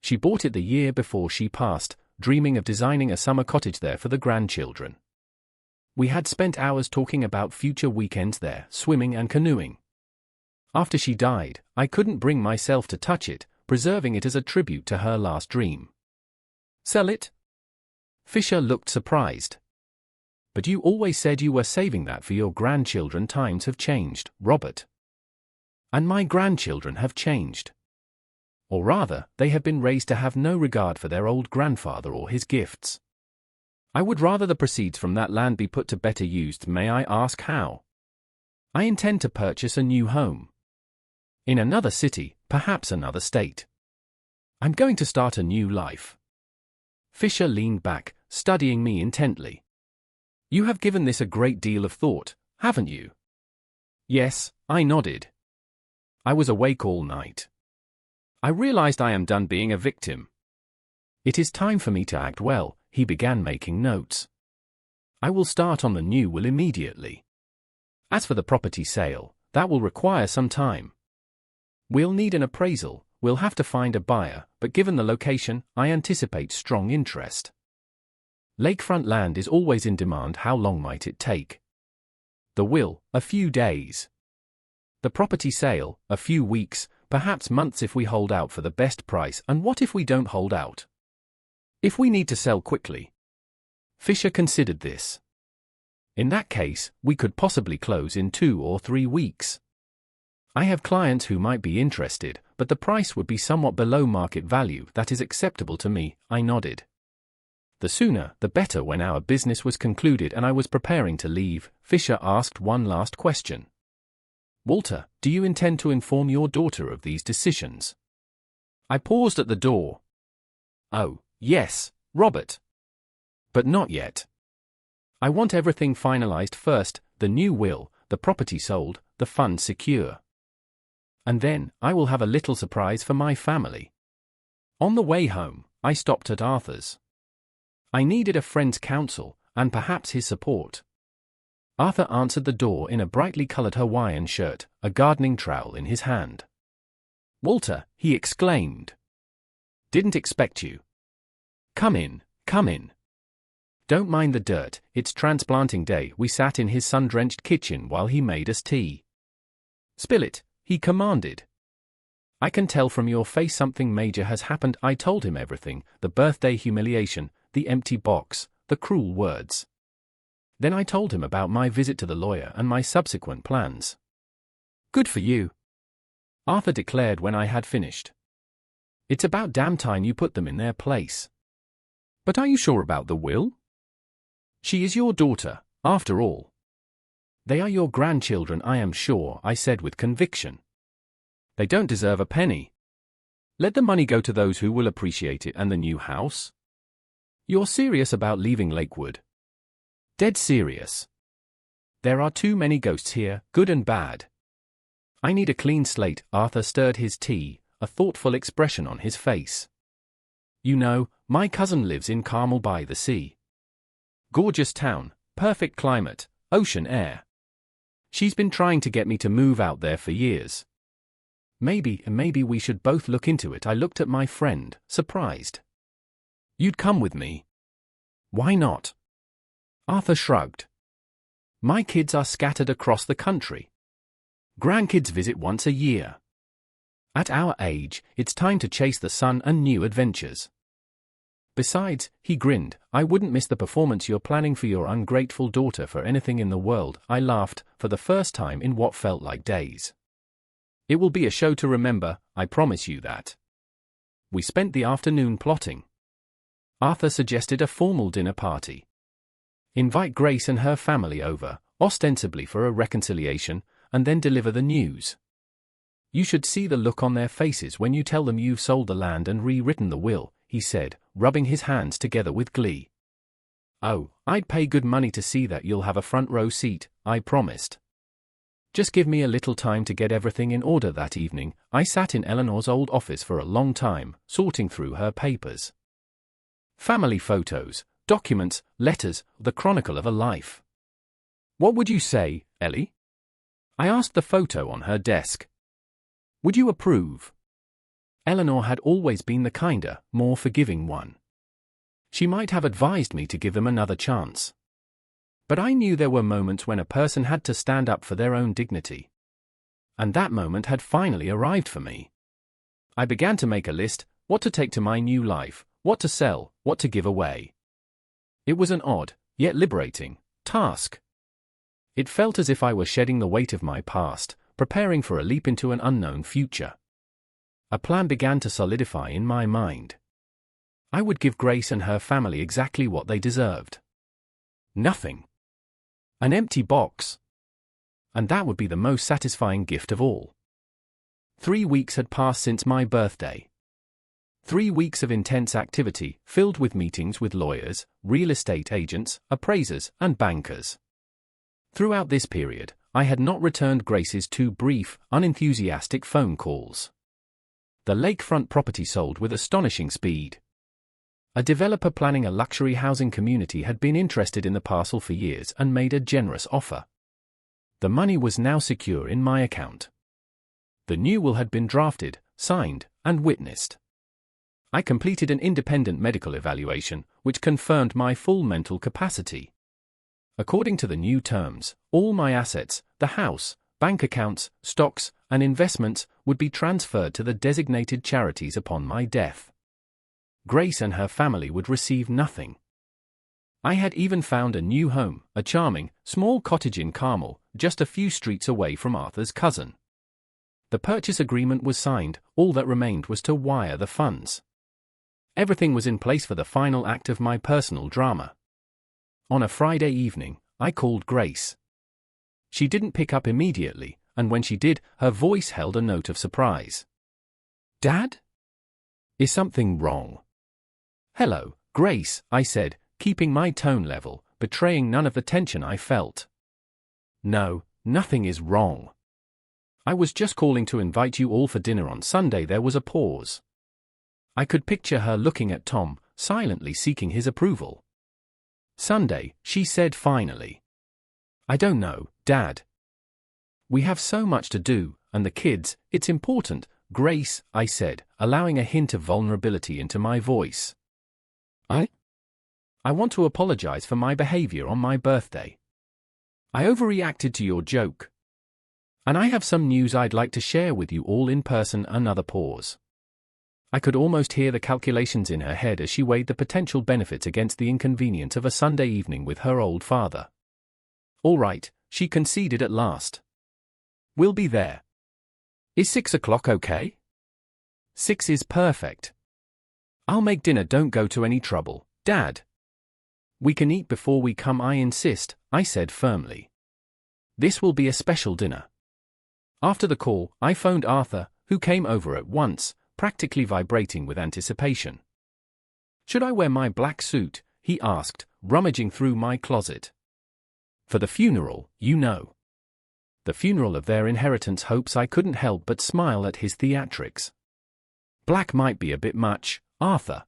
She bought it the year before she passed, dreaming of designing a summer cottage there for the grandchildren. We had spent hours talking about future weekends there, swimming and canoeing. After she died, I couldn't bring myself to touch it, preserving it as a tribute to her last dream. Sell it? Fisher looked surprised. But you always said you were saving that for your grandchildren. Times have changed, Robert. And my grandchildren have changed. Or rather, they have been raised to have no regard for their old grandfather or his gifts. I would rather the proceeds from that land be put to better use. May I ask how? I intend to purchase a new home. In another city, perhaps another state. I'm going to start a new life. Fisher leaned back, studying me intently. You have given this a great deal of thought, haven't you? Yes, I nodded. I was awake all night. I realized I am done being a victim. It is time for me to act well. He began making notes. I will start on the new will immediately. As for the property sale, that will require some time. We'll need an appraisal, we'll have to find a buyer, but given the location, I anticipate strong interest. Lakefront land is always in demand. How long might it take? The will, a few days. The property sale, a few weeks, perhaps months if we hold out for the best price. And what if we don't hold out? If we need to sell quickly? Fisher considered this. In that case, we could possibly close in 2 or 3 weeks. I have clients who might be interested, but the price would be somewhat below market value. That is acceptable to me, I nodded. The sooner, the better. When our business was concluded and I was preparing to leave, Fisher asked one last question. Walter, do you intend to inform your daughter of these decisions? I paused at the door. Oh, yes, Robert. But not yet. I want everything finalized first, the new will, the property sold, the funds secure. And then, I will have a little surprise for my family. On the way home, I stopped at Arthur's. I needed a friend's counsel, and perhaps his support. Arthur answered the door in a brightly colored Hawaiian shirt, a gardening trowel in his hand. Walter, he exclaimed. Didn't expect you. Come in, come in. Don't mind the dirt, it's transplanting day. We sat in his sun-drenched kitchen while he made us tea. Spill it, he commanded. I can tell from your face something major has happened. I told him everything, the birthday humiliation, the empty box, the cruel words. Then I told him about my visit to the lawyer and my subsequent plans. Good for you, Arthur declared when I had finished. It's about damn time you put them in their place. But are you sure about the will? She is your daughter, after all. They are your grandchildren, I am sure, I said with conviction. They don't deserve a penny. Let the money go to those who will appreciate it. And the new house? You're serious about leaving Lakewood? Dead serious. There are too many ghosts here, good and bad. I need a clean slate. Arthur stirred his tea, a thoughtful expression on his face. You know, my cousin lives in Carmel by the sea. Gorgeous town, perfect climate, ocean air. She's been trying to get me to move out there for years. Maybe we should both look into it. I looked at my friend, surprised. You'd come with me? Why not? Arthur shrugged. My kids are scattered across the country. Grandkids visit once a year. At our age, it's time to chase the sun and new adventures. Besides, he grinned, I wouldn't miss the performance you're planning for your ungrateful daughter for anything in the world. I laughed, for the first time in what felt like days. It will be a show to remember, I promise you that. We spent the afternoon plotting. Arthur suggested a formal dinner party. Invite Grace and her family over, ostensibly for a reconciliation, and then deliver the news. You should see the look on their faces when you tell them you've sold the land and rewritten the will, he said, rubbing his hands together with glee. Oh, I'd pay good money to see that. You'll have a front row seat, I promised. Just give me a little time to get everything in order. That evening, I sat in Eleanor's old office for a long time, sorting through her papers. Family photos, documents, letters, the chronicle of a life. What would you say, Ellie? I asked the photo on her desk. Would you approve? Eleanor had always been the kinder, more forgiving one. She might have advised me to give them another chance. But I knew there were moments when a person had to stand up for their own dignity. And that moment had finally arrived for me. I began to make a list, what to take to my new life, what to sell, what to give away. It was an odd, yet liberating, task. It felt as if I were shedding the weight of my past, preparing for a leap into an unknown future. A plan began to solidify in my mind. I would give Grace and her family exactly what they deserved. Nothing. An empty box. And that would be the most satisfying gift of all. 3 weeks had passed since my birthday. 3 weeks of intense activity, filled with meetings with lawyers, real estate agents, appraisers, and bankers. Throughout this period, I had not returned Grace's 2 brief, unenthusiastic phone calls. The lakefront property sold with astonishing speed. A developer planning a luxury housing community had been interested in the parcel for years and made a generous offer. The money was now secure in my account. The new will had been drafted, signed, and witnessed. I completed an independent medical evaluation, which confirmed my full mental capacity. According to the new terms, all my assets, the house, bank accounts, stocks, and investments, would be transferred to the designated charities upon my death. Grace and her family would receive nothing. I had even found a new home, a charming, small cottage in Carmel, just a few streets away from Arthur's cousin. The purchase agreement was signed, all that remained was to wire the funds. Everything was in place for the final act of my personal drama. On a Friday evening, I called Grace. She didn't pick up immediately, and when she did, her voice held a note of surprise. Dad? Is something wrong? Hello, Grace, I said, keeping my tone level, betraying none of the tension I felt. No, nothing is wrong. I was just calling to invite you all for dinner on Sunday. There was a pause. I could picture her looking at Tom, silently seeking his approval. Sunday, she said finally. I don't know, Dad. We have so much to do, and the kids, it's important, Grace, I said, allowing a hint of vulnerability into my voice. I want to apologize for my behavior on my birthday. I overreacted to your joke. And I have some news I'd like to share with you all in person. Another pause. I could almost hear the calculations in her head as she weighed the potential benefits against the inconvenience of a Sunday evening with her old father. All right, she conceded at last. We'll be there. Is 6 o'clock okay? 6 is perfect. I'll make dinner. Don't go to any trouble, Dad. We can eat before we come. I insist, I said firmly. This will be a special dinner. After the call, I phoned Arthur, who came over at once, practically vibrating with anticipation. Should I wear my black suit? He asked, rummaging through my closet. For the funeral, you know. The funeral of their inheritance hopes. I couldn't help but smile at his theatrics. Black might be a bit much, Arthur.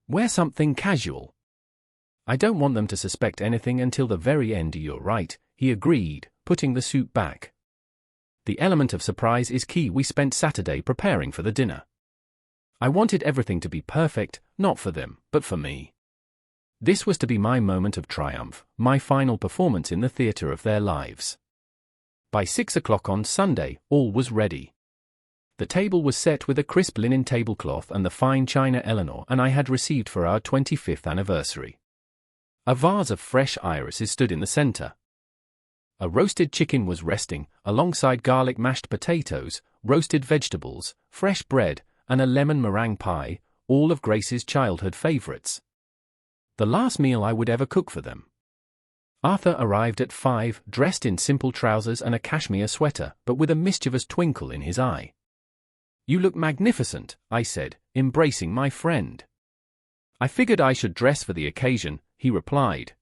Wear something casual. I don't want them to suspect anything until the very end. You're right, he agreed, putting the suit back. The element of surprise is key. We spent Saturday preparing for the dinner. I wanted everything to be perfect, not for them, but for me. This was to be my moment of triumph, my final performance in the theater of their lives. By 6 o'clock on Sunday, all was ready. The table was set with a crisp linen tablecloth and the fine china Eleanor and I had received for our 25th anniversary. A vase of fresh irises stood in the center. A roasted chicken was resting, alongside garlic mashed potatoes, roasted vegetables, fresh bread, and a lemon meringue pie, all of Grace's childhood favorites. The last meal I would ever cook for them. Arthur arrived at 5, dressed in simple trousers and a cashmere sweater, but with a mischievous twinkle in his eye. "You look magnificent," I said, embracing my friend. "I figured I should dress for the occasion," he replied.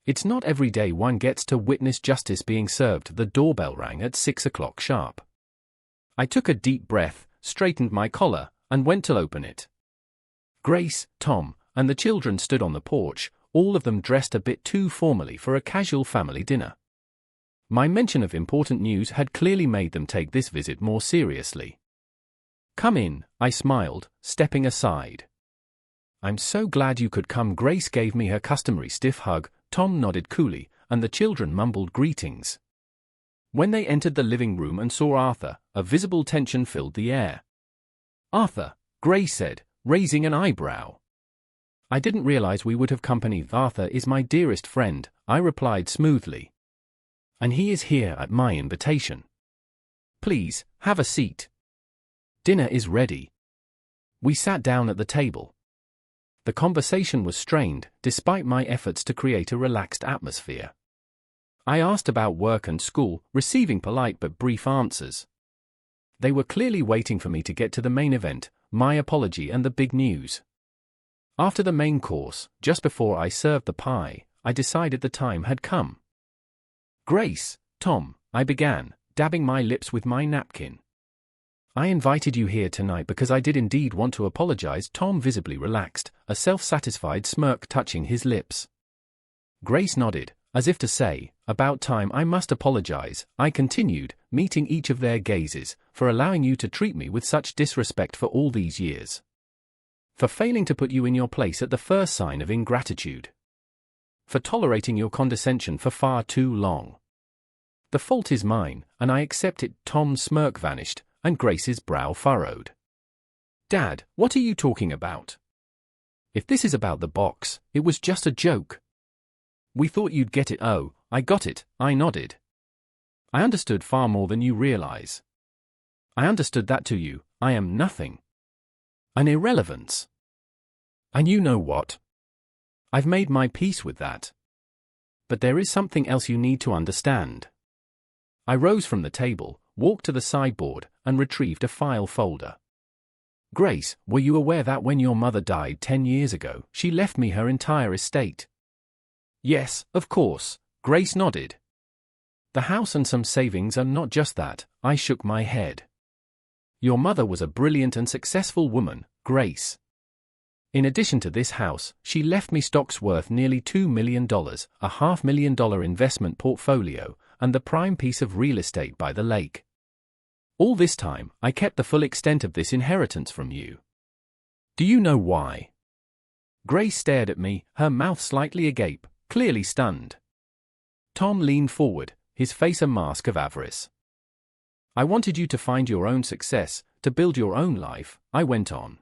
"It's not every day one gets to witness justice being served." The doorbell rang at 6 o'clock sharp. I took a deep breath, straightened my collar, and went to open it. Grace, Tom, and the children stood on the porch, all of them dressed a bit too formally for a casual family dinner. My mention of important news had clearly made them take this visit more seriously. "Come in," I smiled, stepping aside. "I'm so glad you could come." Grace gave me her customary stiff hug, Tom nodded coolly, and the children mumbled greetings. When they entered the living room and saw Arthur, a visible tension filled the air. "Arthur," Grace said, raising an eyebrow. "I didn't realize we would have company." "Arthur is my dearest friend," I replied smoothly. "And he is here at my invitation. Please, have a seat. Dinner is ready." We sat down at the table. The conversation was strained, despite my efforts to create a relaxed atmosphere. I asked about work and school, receiving polite but brief answers. They were clearly waiting for me to get to the main event, my apology and the big news. After the main course, just before I served the pie, I decided the time had come. "Grace, Tom," I began, dabbing my lips with my napkin. "I invited you here tonight because I did indeed want to apologize." Tom visibly relaxed, a self-satisfied smirk touching his lips. Grace nodded, as if to say, "About time I must apologize." I continued, meeting each of their gazes, "for allowing you to treat me with such disrespect for all these years. For failing to put you in your place at the first sign of ingratitude. For tolerating your condescension for far too long. The fault is mine, and I accept it." Tom's smirk vanished, and Grace's brow furrowed. "Dad, what are you talking about? If this is about the box, it was just a joke. We thought you'd get it." "Oh, I got it," I nodded. "I understood far more than you realize. I understood that to you, I am nothing. An irrelevance. And you know what? I've made my peace with that. But there is something else you need to understand." I rose from the table, walked to the sideboard, and retrieved a file folder. "Grace, were you aware that when your mother died 10 years ago, she left me her entire estate?" "Yes, of course," Grace nodded. "The house and some savings are not just that." I shook my head. "Your mother was a brilliant and successful woman, Grace. In addition to this house, she left me stocks worth nearly $2 million, a $500,000 investment portfolio, and the prime piece of real estate by the lake. All this time, I kept the full extent of this inheritance from you. Do you know why?" Grace stared at me, her mouth slightly agape, clearly stunned. Tom leaned forward, his face a mask of avarice. "I wanted you to find your own success, to build your own life," I went on.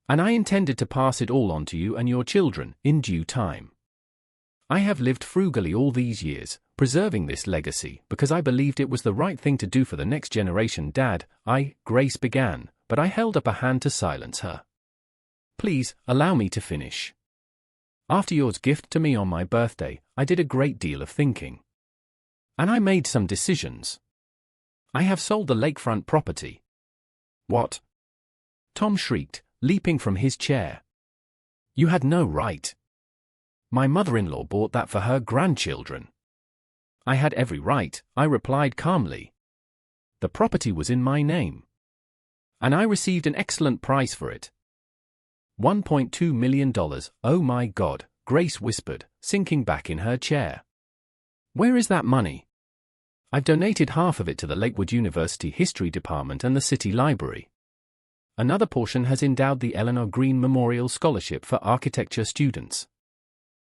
"And I intended to pass it all on to you and your children, in due time. I have lived frugally all these years, preserving this legacy, because I believed it was the right thing to do for the next generation." "Dad," Grace began, but I held up a hand to silence her. "Please, allow me to finish. After your gift to me on my birthday, I did a great deal of thinking. And I made some decisions. I have sold the lakefront property." "What?" Tom shrieked, leaping from his chair. "You had no right. My mother-in-law bought that for her grandchildren." "I had every right," I replied calmly. "The property was in my name. And I received an excellent price for it. $1.2 million, oh my God," Grace whispered, sinking back in her chair. "Where is that money?" "I've donated half of it to the Lakewood University History Department and the City Library. Another portion has endowed the Eleanor Green Memorial Scholarship for Architecture students.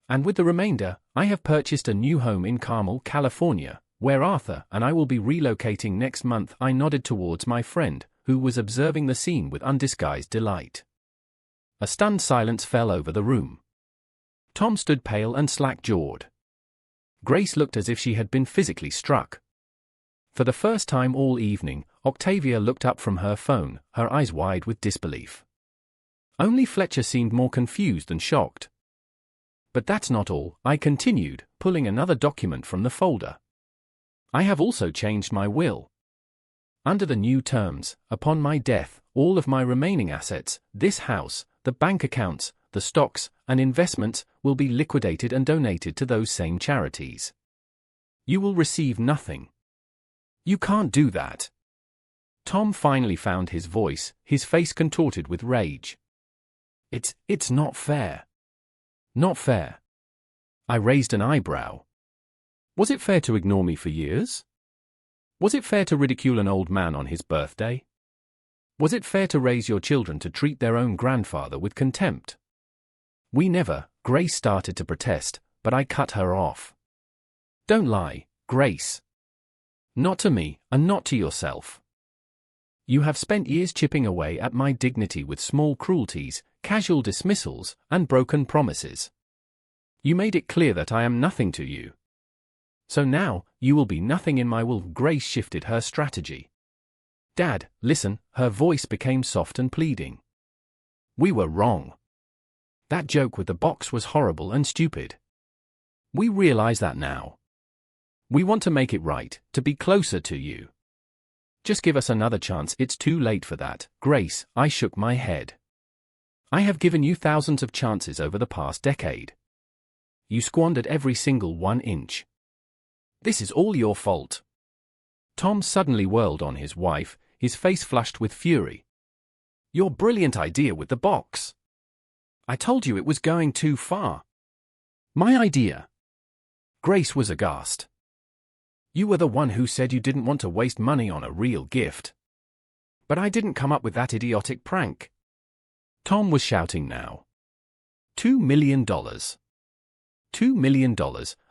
And with the remainder, I have purchased a new home in Carmel, California, where Arthur and I will be relocating next month." I nodded towards my friend, who was observing the scene with undisguised delight. A stunned silence fell over the room. Tom stood pale and slack-jawed. Grace looked as if she had been physically struck. For the first time all evening, Octavia looked up from her phone, her eyes wide with disbelief. Only Fletcher seemed more confused than shocked. But that's not all, I continued, pulling another document from the folder. I have also changed my will. Under the new terms, upon my death, all of my remaining assets, this house, the bank accounts, the stocks, and investments, will be liquidated and donated to those same charities. You will receive nothing. You can't do that. Tom finally found his voice, his face contorted with rage. It's not fair. Not fair. I raised an eyebrow. Was it fair to ignore me for years? Was it fair to ridicule an old man on his birthday? Was it fair to raise your children to treat their own grandfather with contempt? We never, Grace started to protest, but I cut her off. Don't lie, Grace. Not to me, and not to yourself. You have spent years chipping away at my dignity with small cruelties, casual dismissals, and broken promises. You made it clear that I am nothing to you. So now, you will be nothing in my will. Grace shifted her strategy. Dad, listen, her voice became soft and pleading. We were wrong. That joke with the box was horrible and stupid. We realize that now. We want to make it right, to be closer to you. Just give us another chance. It's too late for that, Grace. I shook my head. I have given you thousands of chances over the past decade. You squandered every single 1 inch. This is all your fault. Tom suddenly whirled on his wife, his face flushed with fury. Your brilliant idea with the box. I told you it was going too far. My idea. Grace was aghast. You were the one who said you didn't want to waste money on a real gift. But I didn't come up with that idiotic prank. Tom was shouting now. $2 million. $2 million,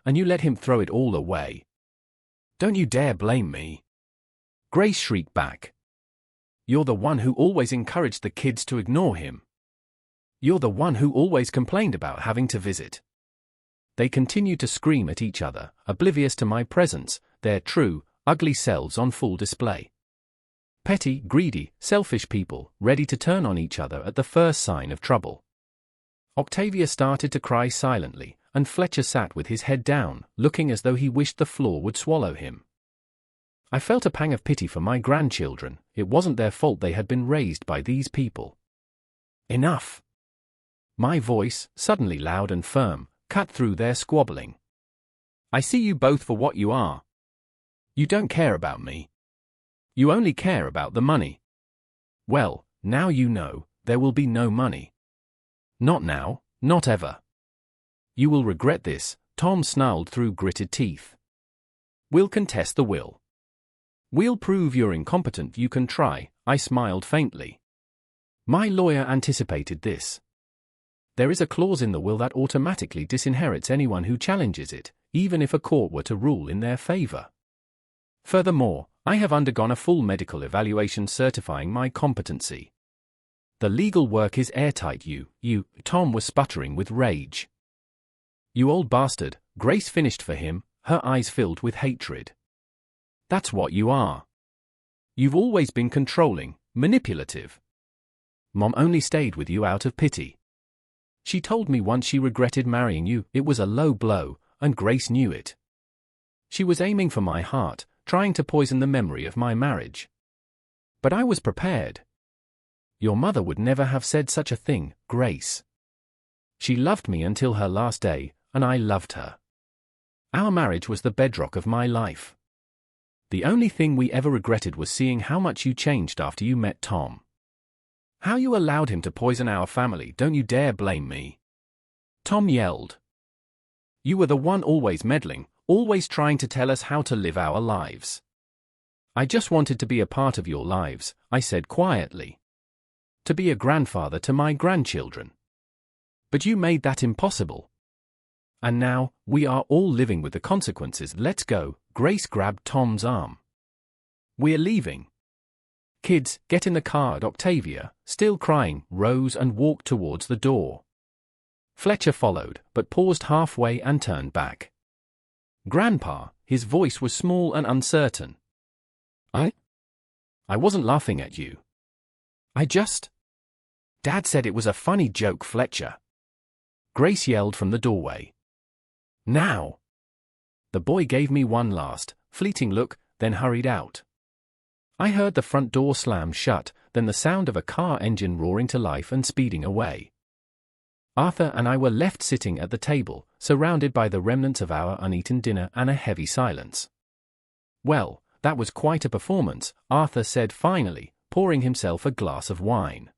and you let him throw it all away. Don't you dare blame me. Grace shrieked back. You're the one who always encouraged the kids to ignore him. You're the one who always complained about having to visit. They continued to scream at each other, oblivious to my presence, their true, ugly selves on full display. Petty, greedy, selfish people, ready to turn on each other at the first sign of trouble. Octavia started to cry silently, and Fletcher sat with his head down, looking as though he wished the floor would swallow him. I felt a pang of pity for my grandchildren. It wasn't their fault they had been raised by these people. Enough! My voice, suddenly loud and firm, cut through their squabbling. I see you both for what you are. You don't care about me. You only care about the money. Well, now you know, there will be no money. Not now, not ever. You will regret this, Tom snarled through gritted teeth. We'll contest the will. We'll prove you're incompetent. You can try, I smiled faintly. My lawyer anticipated this. There is a clause in the will that automatically disinherits anyone who challenges it, even if a court were to rule in their favor. Furthermore, I have undergone a full medical evaluation certifying my competency. The legal work is airtight. Tom was sputtering with rage. You old bastard, Grace finished for him, her eyes filled with hatred. That's what you are. You've always been controlling, manipulative. Mom only stayed with you out of pity. She told me once she regretted marrying you. It was a low blow, and Grace knew it. She was aiming for my heart, trying to poison the memory of my marriage. But I was prepared. Your mother would never have said such a thing, Grace. She loved me until her last day, and I loved her. Our marriage was the bedrock of my life. The only thing we ever regretted was seeing how much you changed after you met Tom. How you allowed him to poison our family. Don't you dare blame me. Tom yelled. You were the one always meddling, always trying to tell us how to live our lives. I just wanted to be a part of your lives, I said quietly. To be a grandfather to my grandchildren. But you made that impossible. And now, we are all living with the consequences. Let's go. Grace grabbed Tom's arm. We're leaving. Kids, get in the car. Octavia, still crying, rose and walked towards the door. Fletcher followed, but paused halfway and turned back. Grandpa, his voice was small and uncertain. I wasn't laughing at you. I just Dad said it was a funny joke, Fletcher. Grace yelled from the doorway. Now! The boy gave me one last, fleeting look, then hurried out. I heard the front door slam shut, then the sound of a car engine roaring to life and speeding away. Arthur and I were left sitting at the table, surrounded by the remnants of our uneaten dinner and a heavy silence. Well, that was quite a performance, Arthur said finally, pouring himself a glass of wine.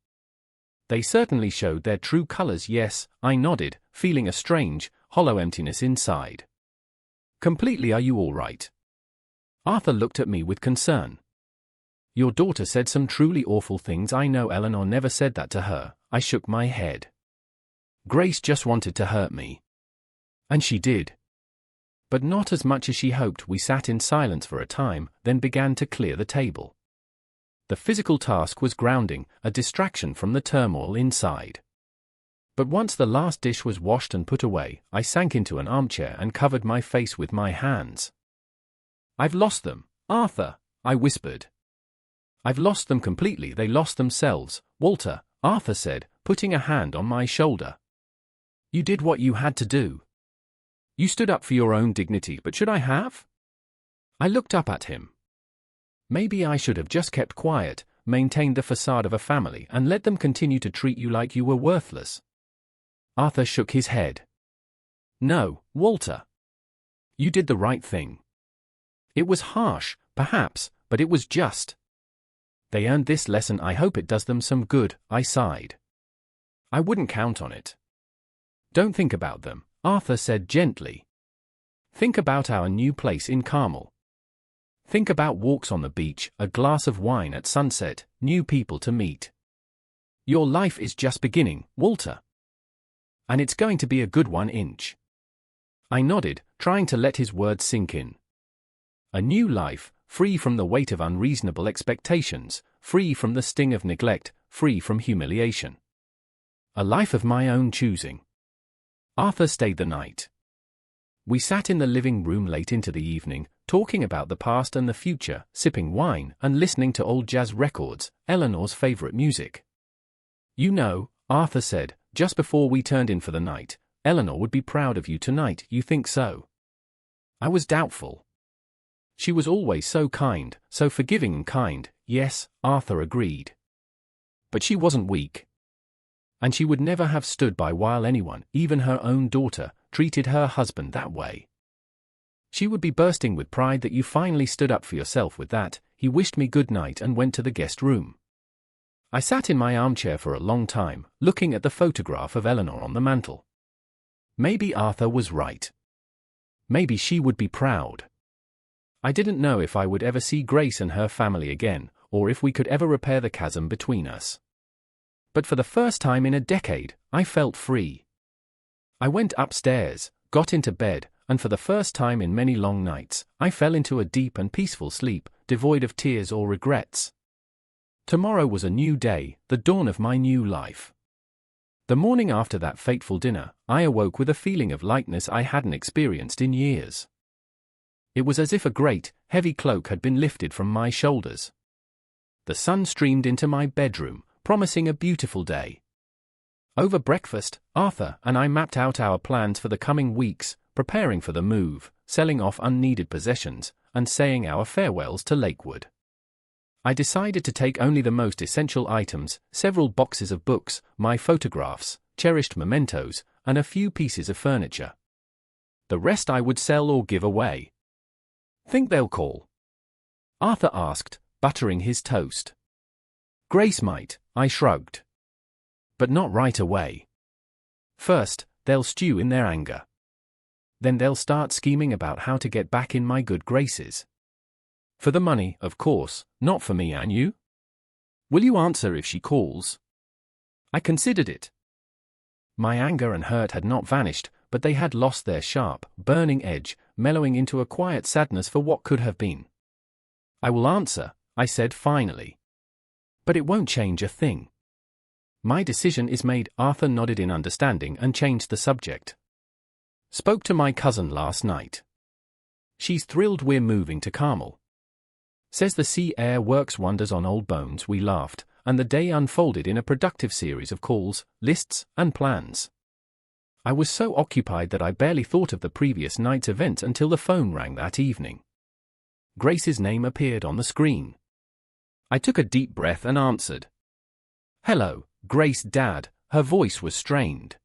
They certainly showed their true colors. Yes, I nodded, feeling a strange, hollow emptiness inside. Completely. Are you all right? Arthur looked at me with concern. Your daughter said some truly awful things. I know Eleanor never said that to her. I shook my head. Grace just wanted to hurt me. And she did. But not as much as she hoped. We sat in silence for a time, then began to clear the table. The physical task was grounding, a distraction from the turmoil inside. But once the last dish was washed and put away, I sank into an armchair and covered my face with my hands. I've lost them, Arthur, I whispered. I've lost them completely. They lost themselves, Walter, Arthur said, putting a hand on my shoulder. You did what you had to do. You stood up for your own dignity, but should I have? I looked up at him. Maybe I should have just kept quiet, maintained the facade of a family, and let them continue to treat you like you were worthless. Arthur shook his head. No, Walter. You did the right thing. It was harsh, perhaps, but it was just. They earned this lesson. I hope it does them some good, I sighed. I wouldn't count on it. Don't think about them, Arthur said gently. Think about our new place in Carmel. Think about walks on the beach, a glass of wine at sunset, new people to meet. Your life is just beginning, Walter. And it's going to be a good one. I nodded, trying to let his words sink in. A new life, free from the weight of unreasonable expectations, free from the sting of neglect, free from humiliation. A life of my own choosing. Arthur stayed the night. We sat in the living room late into the evening, talking about the past and the future, sipping wine and listening to old jazz records, Eleanor's favorite music. You know, Arthur said, just before we turned in for the night, Eleanor would be proud of you tonight. You think so? I was doubtful. She was always so kind, so forgiving and kind. Yes, Arthur agreed. But she wasn't weak. And she would never have stood by while anyone, even her own daughter, treated her husband that way. She would be bursting with pride that you finally stood up for yourself. With that, he wished me good night and went to the guest room. I sat in my armchair for a long time, looking at the photograph of Eleanor on the mantel. Maybe Arthur was right. Maybe she would be proud. I didn't know if I would ever see Grace and her family again, or if we could ever repair the chasm between us. But for the first time in a decade, I felt free. I went upstairs, got into bed, and for the first time in many long nights, I fell into a deep and peaceful sleep, devoid of tears or regrets. Tomorrow was a new day, the dawn of my new life. The morning after that fateful dinner, I awoke with a feeling of lightness I hadn't experienced in years. It was as if a great, heavy cloak had been lifted from my shoulders. The sun streamed into my bedroom, promising a beautiful day. Over breakfast, Arthur and I mapped out our plans for the coming weeks, preparing for the move, selling off unneeded possessions, and saying our farewells to Lakewood. I decided to take only the most essential items, several boxes of books, my photographs, cherished mementos, and a few pieces of furniture. The rest I would sell or give away. Think they'll call? Arthur asked, buttering his toast. Grace might, I shrugged. But not right away. First, they'll stew in their anger. Then they'll start scheming about how to get back in my good graces. For the money, of course, not for me and you. Will you answer if she calls? I considered it. My anger and hurt had not vanished, but they had lost their sharp, burning edge, mellowing into a quiet sadness for what could have been. I will answer, I said finally. But it won't change a thing. My decision is made. Arthur nodded in understanding and changed the subject. Spoke to my cousin last night. She's thrilled we're moving to Carmel. Says the sea air works wonders on old bones. We laughed, and the day unfolded in a productive series of calls, lists, and plans. I was so occupied that I barely thought of the previous night's events until the phone rang that evening. Grace's name appeared on the screen. I took a deep breath and answered. "Hello, Grace, Dad." Her voice was strained.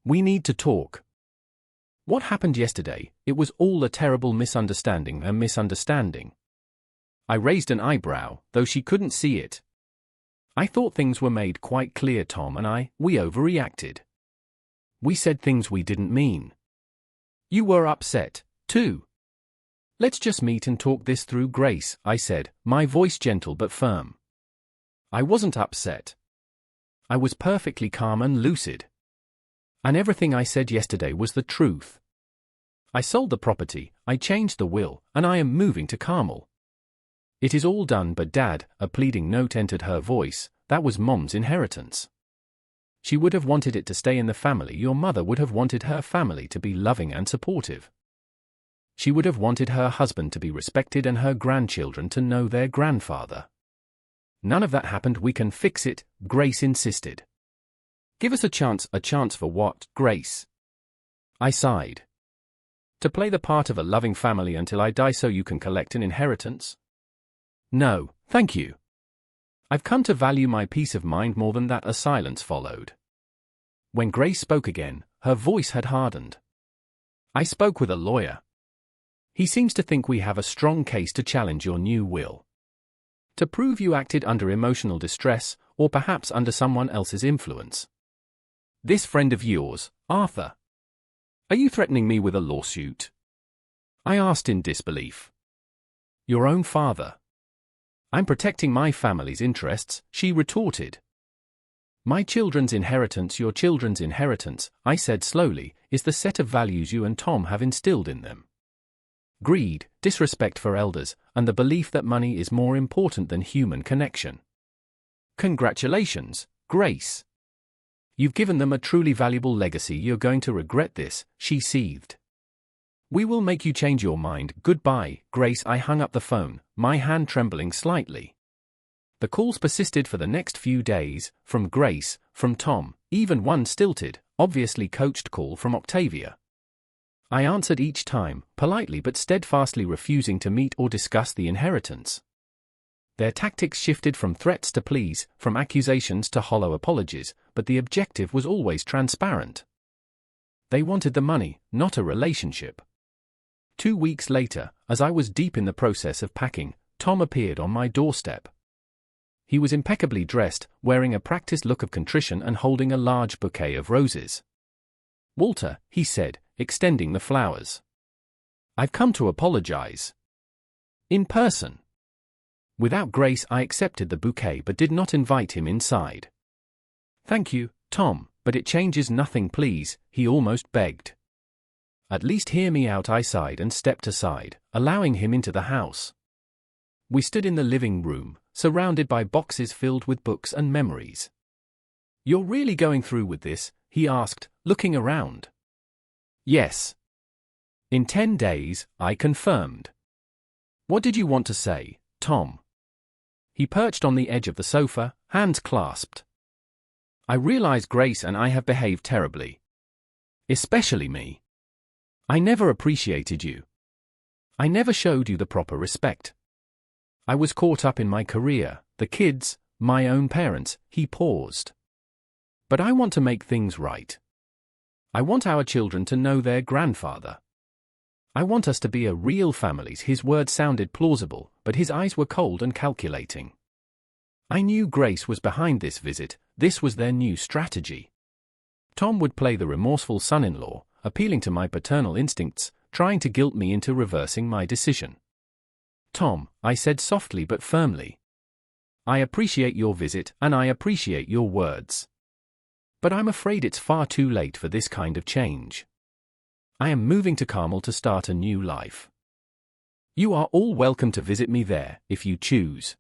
"We need to talk." "What happened yesterday?" "It was all a terrible misunderstanding." "A misunderstanding?" I raised an eyebrow, though she couldn't see it. "I thought things were made quite clear. Tom and we overreacted. We said things we didn't mean. You were upset, too." "Let's just meet and talk this through, Grace," I said, my voice gentle but firm. I wasn't upset. I was perfectly calm and lucid. And everything I said yesterday was the truth. I sold the property, I changed the will, and I am moving to Carmel. "It is all done, but Dad," a pleading note entered her voice, "that was Mom's inheritance. She would have wanted it to stay in the family. Your mother would have wanted her family to be loving and supportive. She would have wanted her husband to be respected and her grandchildren to know their grandfather. None of that happened." "We can fix it," Grace insisted. "Give us a chance." "A chance for what, Grace?" I sighed. "To play the part of a loving family until I die so you can collect an inheritance?" "No, thank you. I've come to value my peace of mind more than that." A silence followed. When Grace spoke again, her voice had hardened. "I spoke with a lawyer. He seems to think we have a strong case to challenge your new will. To prove you acted under emotional distress, or perhaps under someone else's influence. This friend of yours, Arthur. Are you threatening me with a lawsuit?" I asked in disbelief. "Your own father." "I'm protecting my family's interests," she retorted. "My children's inheritance, your children's inheritance," I said slowly, "is the set of values you and Tom have instilled in them. Greed, disrespect for elders, and the belief that money is more important than human connection. Congratulations, Grace. You've given them a truly valuable legacy. You're going to regret this," she seethed. "We will make you change your mind. Goodbye, Grace." I hung up the phone, my hand trembling slightly. The calls persisted for the next few days, from Grace, from Tom, even one stilted, obviously coached call from Octavia. I answered each time, politely but steadfastly refusing to meet or discuss the inheritance. Their tactics shifted from threats to pleas, from accusations to hollow apologies, but the objective was always transparent. They wanted the money, not a relationship. 2 weeks later, as I was deep in the process of packing, Tom appeared on my doorstep. He was impeccably dressed, wearing a practiced look of contrition and holding a large bouquet of roses. "Walter," he said, extending the flowers. "I've come to apologize. In person." Without grace, I accepted the bouquet but did not invite him inside. "Thank you, Tom, but it changes nothing, please," he almost begged. "At least hear me out," I sighed and stepped aside, allowing him into the house. We stood in the living room, surrounded by boxes filled with books and memories. "You're really going through with this?" he asked, looking around. "Yes." "In 10 days, I confirmed." "What did you want to say, Tom?" He perched on the edge of the sofa, hands clasped. "I realize Grace and I have behaved terribly. Especially me. I never appreciated you. I never showed you the proper respect. I was caught up in my career, the kids, my own parents." He paused. "But I want to make things right. I want our children to know their grandfather. I want us to be a real family." His words sounded plausible, but his eyes were cold and calculating. I knew Grace was behind this visit. This was their new strategy. Tom would play the remorseful son-in-law, appealing to my paternal instincts, trying to guilt me into reversing my decision. "Tom," I said softly but firmly, "I appreciate your visit and I appreciate your words. But I'm afraid it's far too late for this kind of change. I am moving to Carmel to start a new life. You are all welcome to visit me there, if you choose.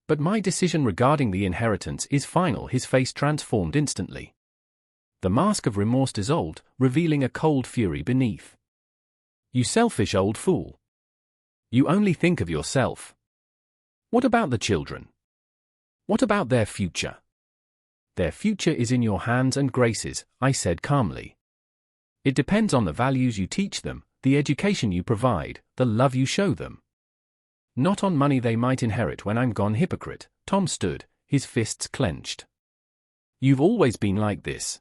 But my decision regarding the inheritance is final." His face transformed instantly. The mask of remorse dissolved, revealing a cold fury beneath. "You selfish old fool. You only think of yourself. What about the children? What about their future? Their future is in your hands and Grace's, I said calmly. It depends on the values you teach them, the education you provide, the love you show them. Not on money they might inherit when I'm gone. Hypocrite. Tom stood, his fists clenched. You've always been like this.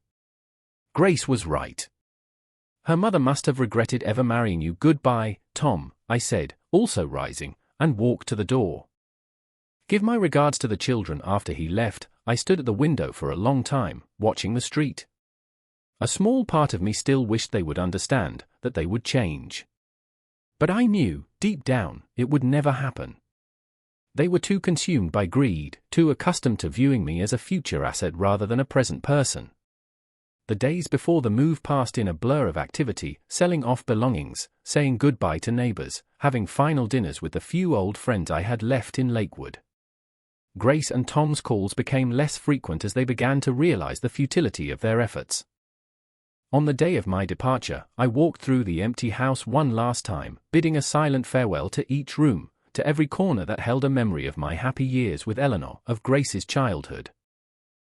Grace was right. Her mother must have regretted ever marrying you. Goodbye, Tom, I said, also rising, and walked to the door. Give my regards to the children. After he left, I stood at the window for a long time, watching the street. A small part of me still wished they would understand, that they would change. But I knew, deep down, it would never happen. They were too consumed by greed, too accustomed to viewing me as a future asset rather than a present person. The days before the move passed in a blur of activity, selling off belongings, saying goodbye to neighbors, having final dinners with the few old friends I had left in Lakewood. Grace and Tom's calls became less frequent as they began to realize the futility of their efforts. On the day of my departure, I walked through the empty house one last time, bidding a silent farewell to each room, to every corner that held a memory of my happy years with Eleanor, of Grace's childhood.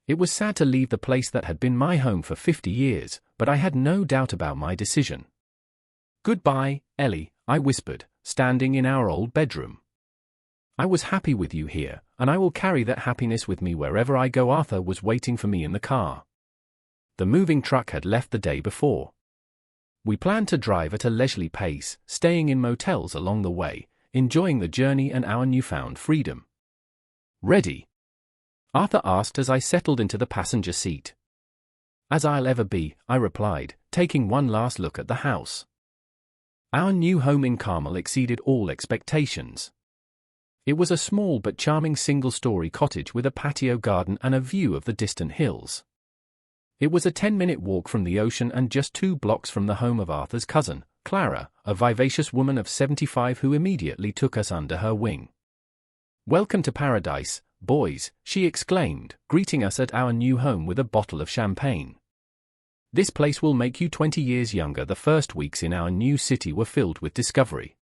It was sad to leave the place that had been my home for 50 years, but I had no doubt about my decision. Goodbye, Ellie, I whispered, standing in our old bedroom. I was happy with you here, and I will carry that happiness with me wherever I go. Arthur was waiting for me in the car. The moving truck had left the day before. We planned to drive at a leisurely pace, staying in motels along the way, enjoying the journey and our newfound freedom. Ready? Arthur asked as I settled into the passenger seat. As I'll ever be, I replied, taking one last look at the house. Our new home in Carmel exceeded all expectations. It was a small but charming single-story cottage with a patio garden and a view of the distant hills. It was a 10-minute walk from the ocean and just 2 blocks from the home of Arthur's cousin, Clara, a vivacious woman of 75 who immediately took us under her wing. "Welcome to paradise, boys," she exclaimed, greeting us at our new home with a bottle of champagne. "This place will make you 20 years younger." The first weeks in our new city were filled with discovery.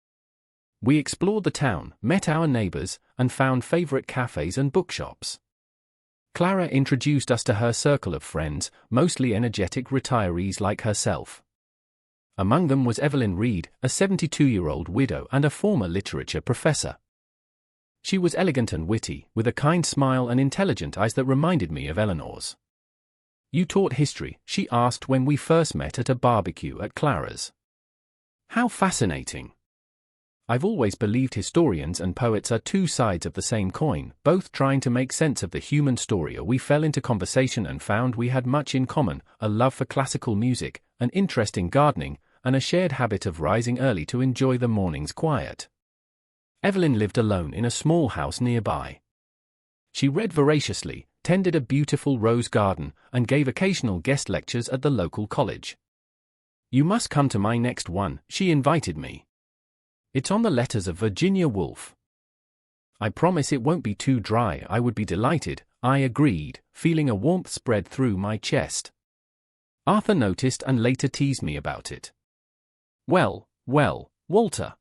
We explored the town, met our neighbors, and found favorite cafes and bookshops. Clara introduced us to her circle of friends, mostly energetic retirees like herself. Among them was Evelyn Reed, a 72-year-old widow and a former literature professor. She was elegant and witty, with a kind smile and intelligent eyes that reminded me of Eleanor's. "You taught history?" she asked when we first met at a barbecue at Clara's. "How fascinating. I've always believed historians and poets are 2 sides of the same coin, both trying to make sense of the human story." We fell into conversation and found we had much in common, a love for classical music, an interest in gardening, and a shared habit of rising early to enjoy the morning's quiet. Evelyn lived alone in a small house nearby. She read voraciously, tended a beautiful rose garden, and gave occasional guest lectures at the local college. "You must come to my next one," she invited me. "It's on the letters of Virginia Woolf." "I promise it won't be too dry." "I would be delighted," I agreed, feeling a warmth spread through my chest. Arthur noticed and later teased me about it. Well, Walter.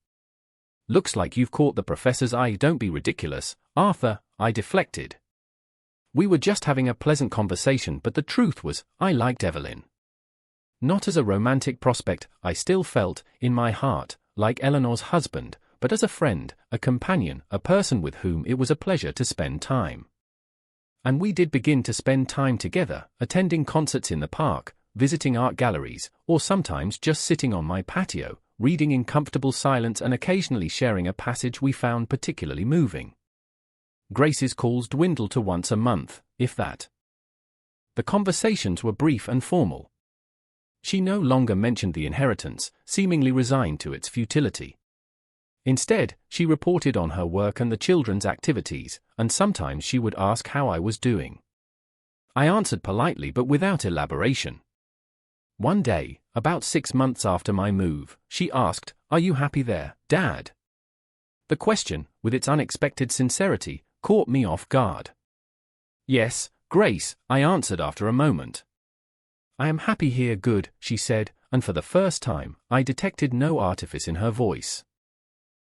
Looks like you've caught the professor's eye." "Don't be ridiculous, Arthur," I deflected. We were just having a pleasant conversation, but the truth was, I liked Evelyn. Not as a romantic prospect, I still felt, in my heart, like Eleanor's husband, but as a friend, a companion, a person with whom it was a pleasure to spend time. And we did begin to spend time together, attending concerts in the park, visiting art galleries, or sometimes just sitting on my patio, reading in comfortable silence and occasionally sharing a passage we found particularly moving. Grace's calls dwindled to once a month, if that. The conversations were brief and formal. She no longer mentioned the inheritance, seemingly resigned to its futility. Instead, she reported on her work and the children's activities, and sometimes she would ask how I was doing. I answered politely but without elaboration. One day, about 6 months after my move, she asked, "Are you happy there, Dad?" The question, with its unexpected sincerity, caught me off guard. "Yes, Grace," I answered after a moment. "I am happy here." "Good," she said, and for the first time, I detected no artifice in her voice.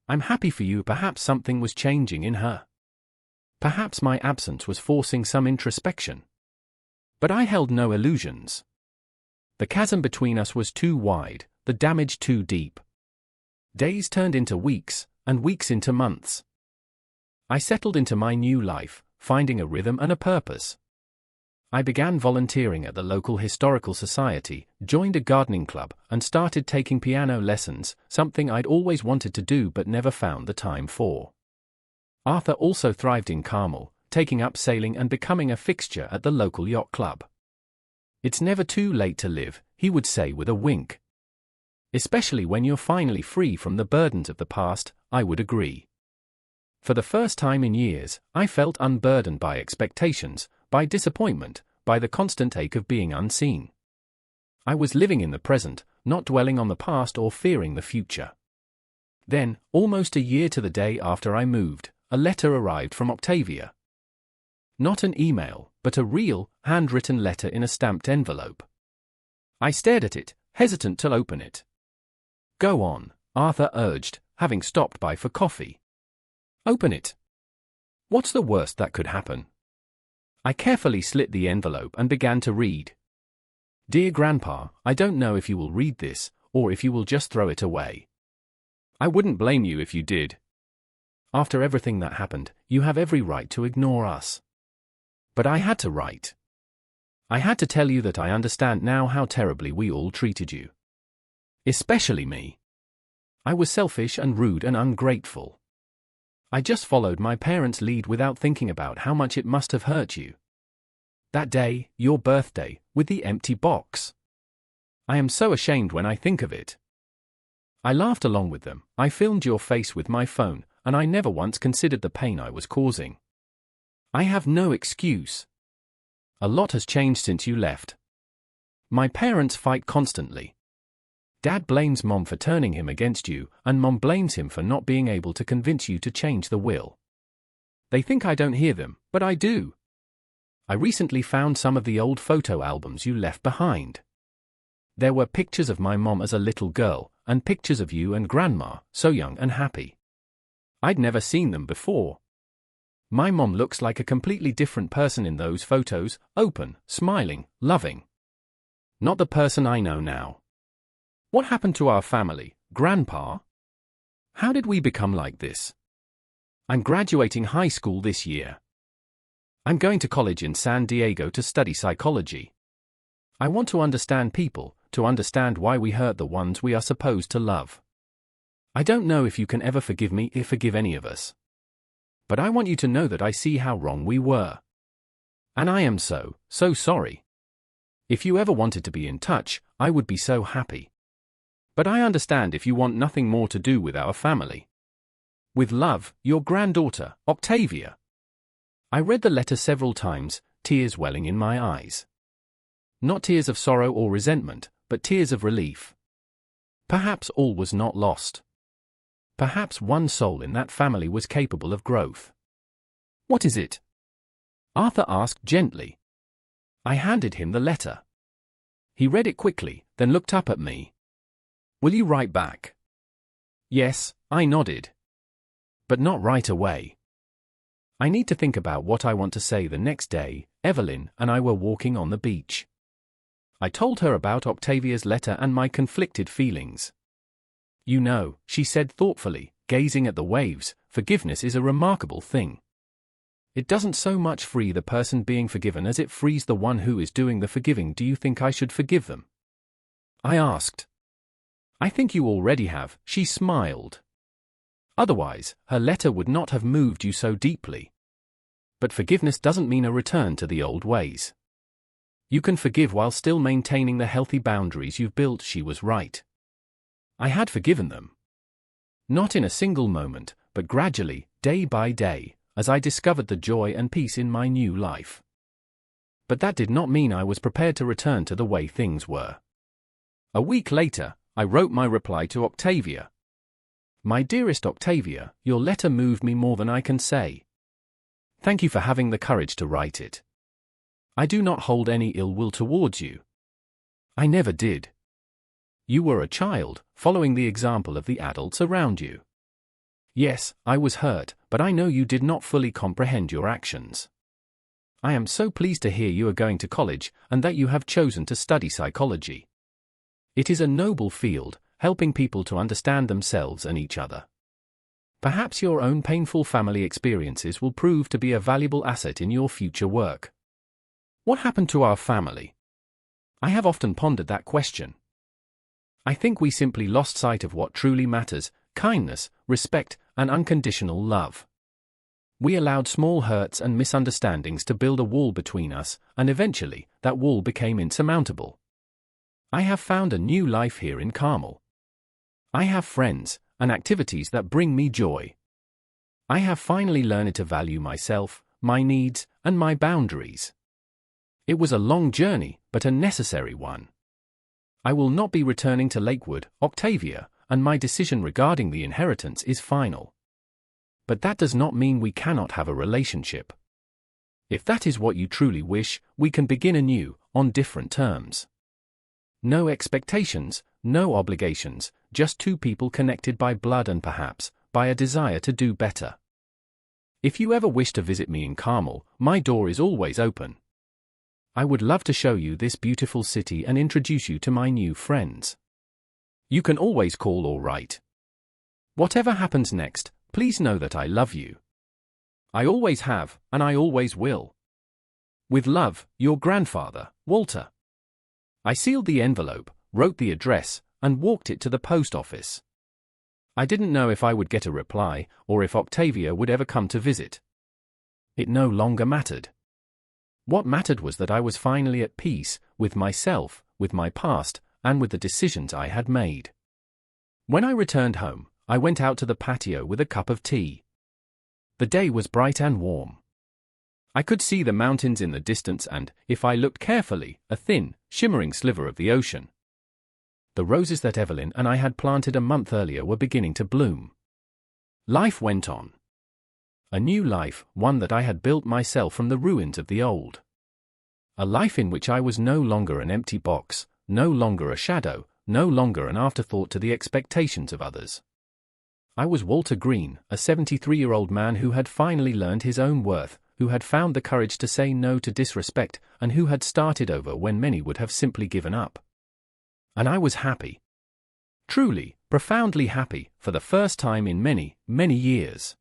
"I'm happy for you." Perhaps something was changing in her. Perhaps my absence was forcing some introspection. But I held no illusions. The chasm between us was too wide, the damage too deep. Days turned into weeks, and weeks into months. I settled into my new life, finding a rhythm and a purpose. I began volunteering at the local historical society, joined a gardening club, and started taking piano lessons, something I'd always wanted to do but never found the time for. Arthur also thrived in Carmel, taking up sailing and becoming a fixture at the local yacht club. It's never too late to live, he would say with a wink. Especially when you're finally free from the burdens of the past, I would agree. For the first time in years, I felt unburdened by expectations, by disappointment, by the constant ache of being unseen. I was living in the present, not dwelling on the past or fearing the future. Then, almost a year to the day after I moved, a letter arrived from Octavia. Not an email, but a real, handwritten letter in a stamped envelope. I stared at it, hesitant to open it. "Go on," Arthur urged, having stopped by for coffee. "Open it. What's the worst that could happen?" I carefully slit the envelope and began to read. "Dear Grandpa, I don't know if you will read this, or if you will just throw it away. I wouldn't blame you if you did. After everything that happened, you have every right to ignore us. But I had to write. I had to tell you that I understand now how terribly we all treated you. Especially me. I was selfish and rude and ungrateful. I just followed my parents' lead without thinking about how much it must have hurt you. That day, your birthday, with the empty box. I am so ashamed when I think of it. I laughed along with them, I filmed your face with my phone, and I never once considered the pain I was causing. I have no excuse. A lot has changed since you left. My parents fight constantly. Dad blames Mom for turning him against you, and Mom blames him for not being able to convince you to change the will. They think I don't hear them, but I do. I recently found some of the old photo albums you left behind. There were pictures of my mom as a little girl, and pictures of you and Grandma, so young and happy. I'd never seen them before. My mom looks like a completely different person in those photos, open, smiling, loving. Not the person I know now. What happened to our family, Grandpa? How did we become like this? I'm graduating high school this year. I'm going to college in San Diego to study psychology. I want to understand people, to understand why we hurt the ones we are supposed to love. I don't know if you can ever forgive me or forgive any of us. But I want you to know that I see how wrong we were. And I am so sorry. If you ever wanted to be in touch, I would be so happy. But I understand if you want nothing more to do with our family. With love, your granddaughter, Octavia." I read the letter several times, tears welling in my eyes. Not tears of sorrow or resentment, but tears of relief. Perhaps all was not lost. Perhaps one soul in that family was capable of growth. "What is it?" Arthur asked gently. I handed him the letter. He read it quickly, then looked up at me. "Will you write back?" "Yes," I nodded. "But not right away. I need to think about what I want to say." The next day, Evelyn and I were walking on the beach. I told her about Octavia's letter and my conflicted feelings. "You know," she said thoughtfully, gazing at the waves, "forgiveness is a remarkable thing. It doesn't so much free the person being forgiven as it frees the one who is doing the forgiving. Do you think I should forgive them?" I asked. "I think you already have," she smiled. "Otherwise, her letter would not have moved you so deeply. But forgiveness doesn't mean a return to the old ways. You can forgive while still maintaining the healthy boundaries you've built." She was right. I had forgiven them. Not in a single moment, but gradually, day by day, as I discovered the joy and peace in my new life. But that did not mean I was prepared to return to the way things were. A week later, I wrote my reply to Octavia. "My dearest Octavia, your letter moved me more than I can say. Thank you for having the courage to write it. I do not hold any ill will towards you. I never did. You were a child, following the example of the adults around you. Yes, I was hurt, but I know you did not fully comprehend your actions. I am so pleased to hear you are going to college and that you have chosen to study psychology. It is a noble field, helping people to understand themselves and each other. Perhaps your own painful family experiences will prove to be a valuable asset in your future work. What happened to our family? I have often pondered that question. I think we simply lost sight of what truly matters: kindness, respect, and unconditional love. We allowed small hurts and misunderstandings to build a wall between us, and eventually, that wall became insurmountable. I have found a new life here in Carmel. I have friends and activities that bring me joy. I have finally learned to value myself, my needs, and my boundaries. It was a long journey, but a necessary one. I will not be returning to Lakewood, Octavia, and my decision regarding the inheritance is final. But that does not mean we cannot have a relationship. If that is what you truly wish, we can begin anew, on different terms. No expectations, no obligations, just two people connected by blood and perhaps by a desire to do better. If you ever wish to visit me in Carmel, my door is always open. I would love to show you this beautiful city and introduce you to my new friends. You can always call or write. Whatever happens next, please know that I love you. I always have, and I always will. With love, your grandfather, Walter. I sealed the envelope, wrote the address, and walked it to the post office. I didn't know if I would get a reply, or if Octavia would ever come to visit. It no longer mattered. What mattered was that I was finally at peace, with myself, with my past, and with the decisions I had made. When I returned home, I went out to the patio with a cup of tea. The day was bright and warm. I could see the mountains in the distance and, if I looked carefully, a thin, shimmering sliver of the ocean. The roses that Evelyn and I had planted a month earlier were beginning to bloom. Life went on. A new life, one that I had built myself from the ruins of the old. A life in which I was no longer an empty box, no longer a shadow, no longer an afterthought to the expectations of others. I was Walter Green, a 73-year-old man who had finally learned his own worth, who had found the courage to say no to disrespect, and who had started over when many would have simply given up. And I was happy. Truly, profoundly happy, for the first time in many, many years.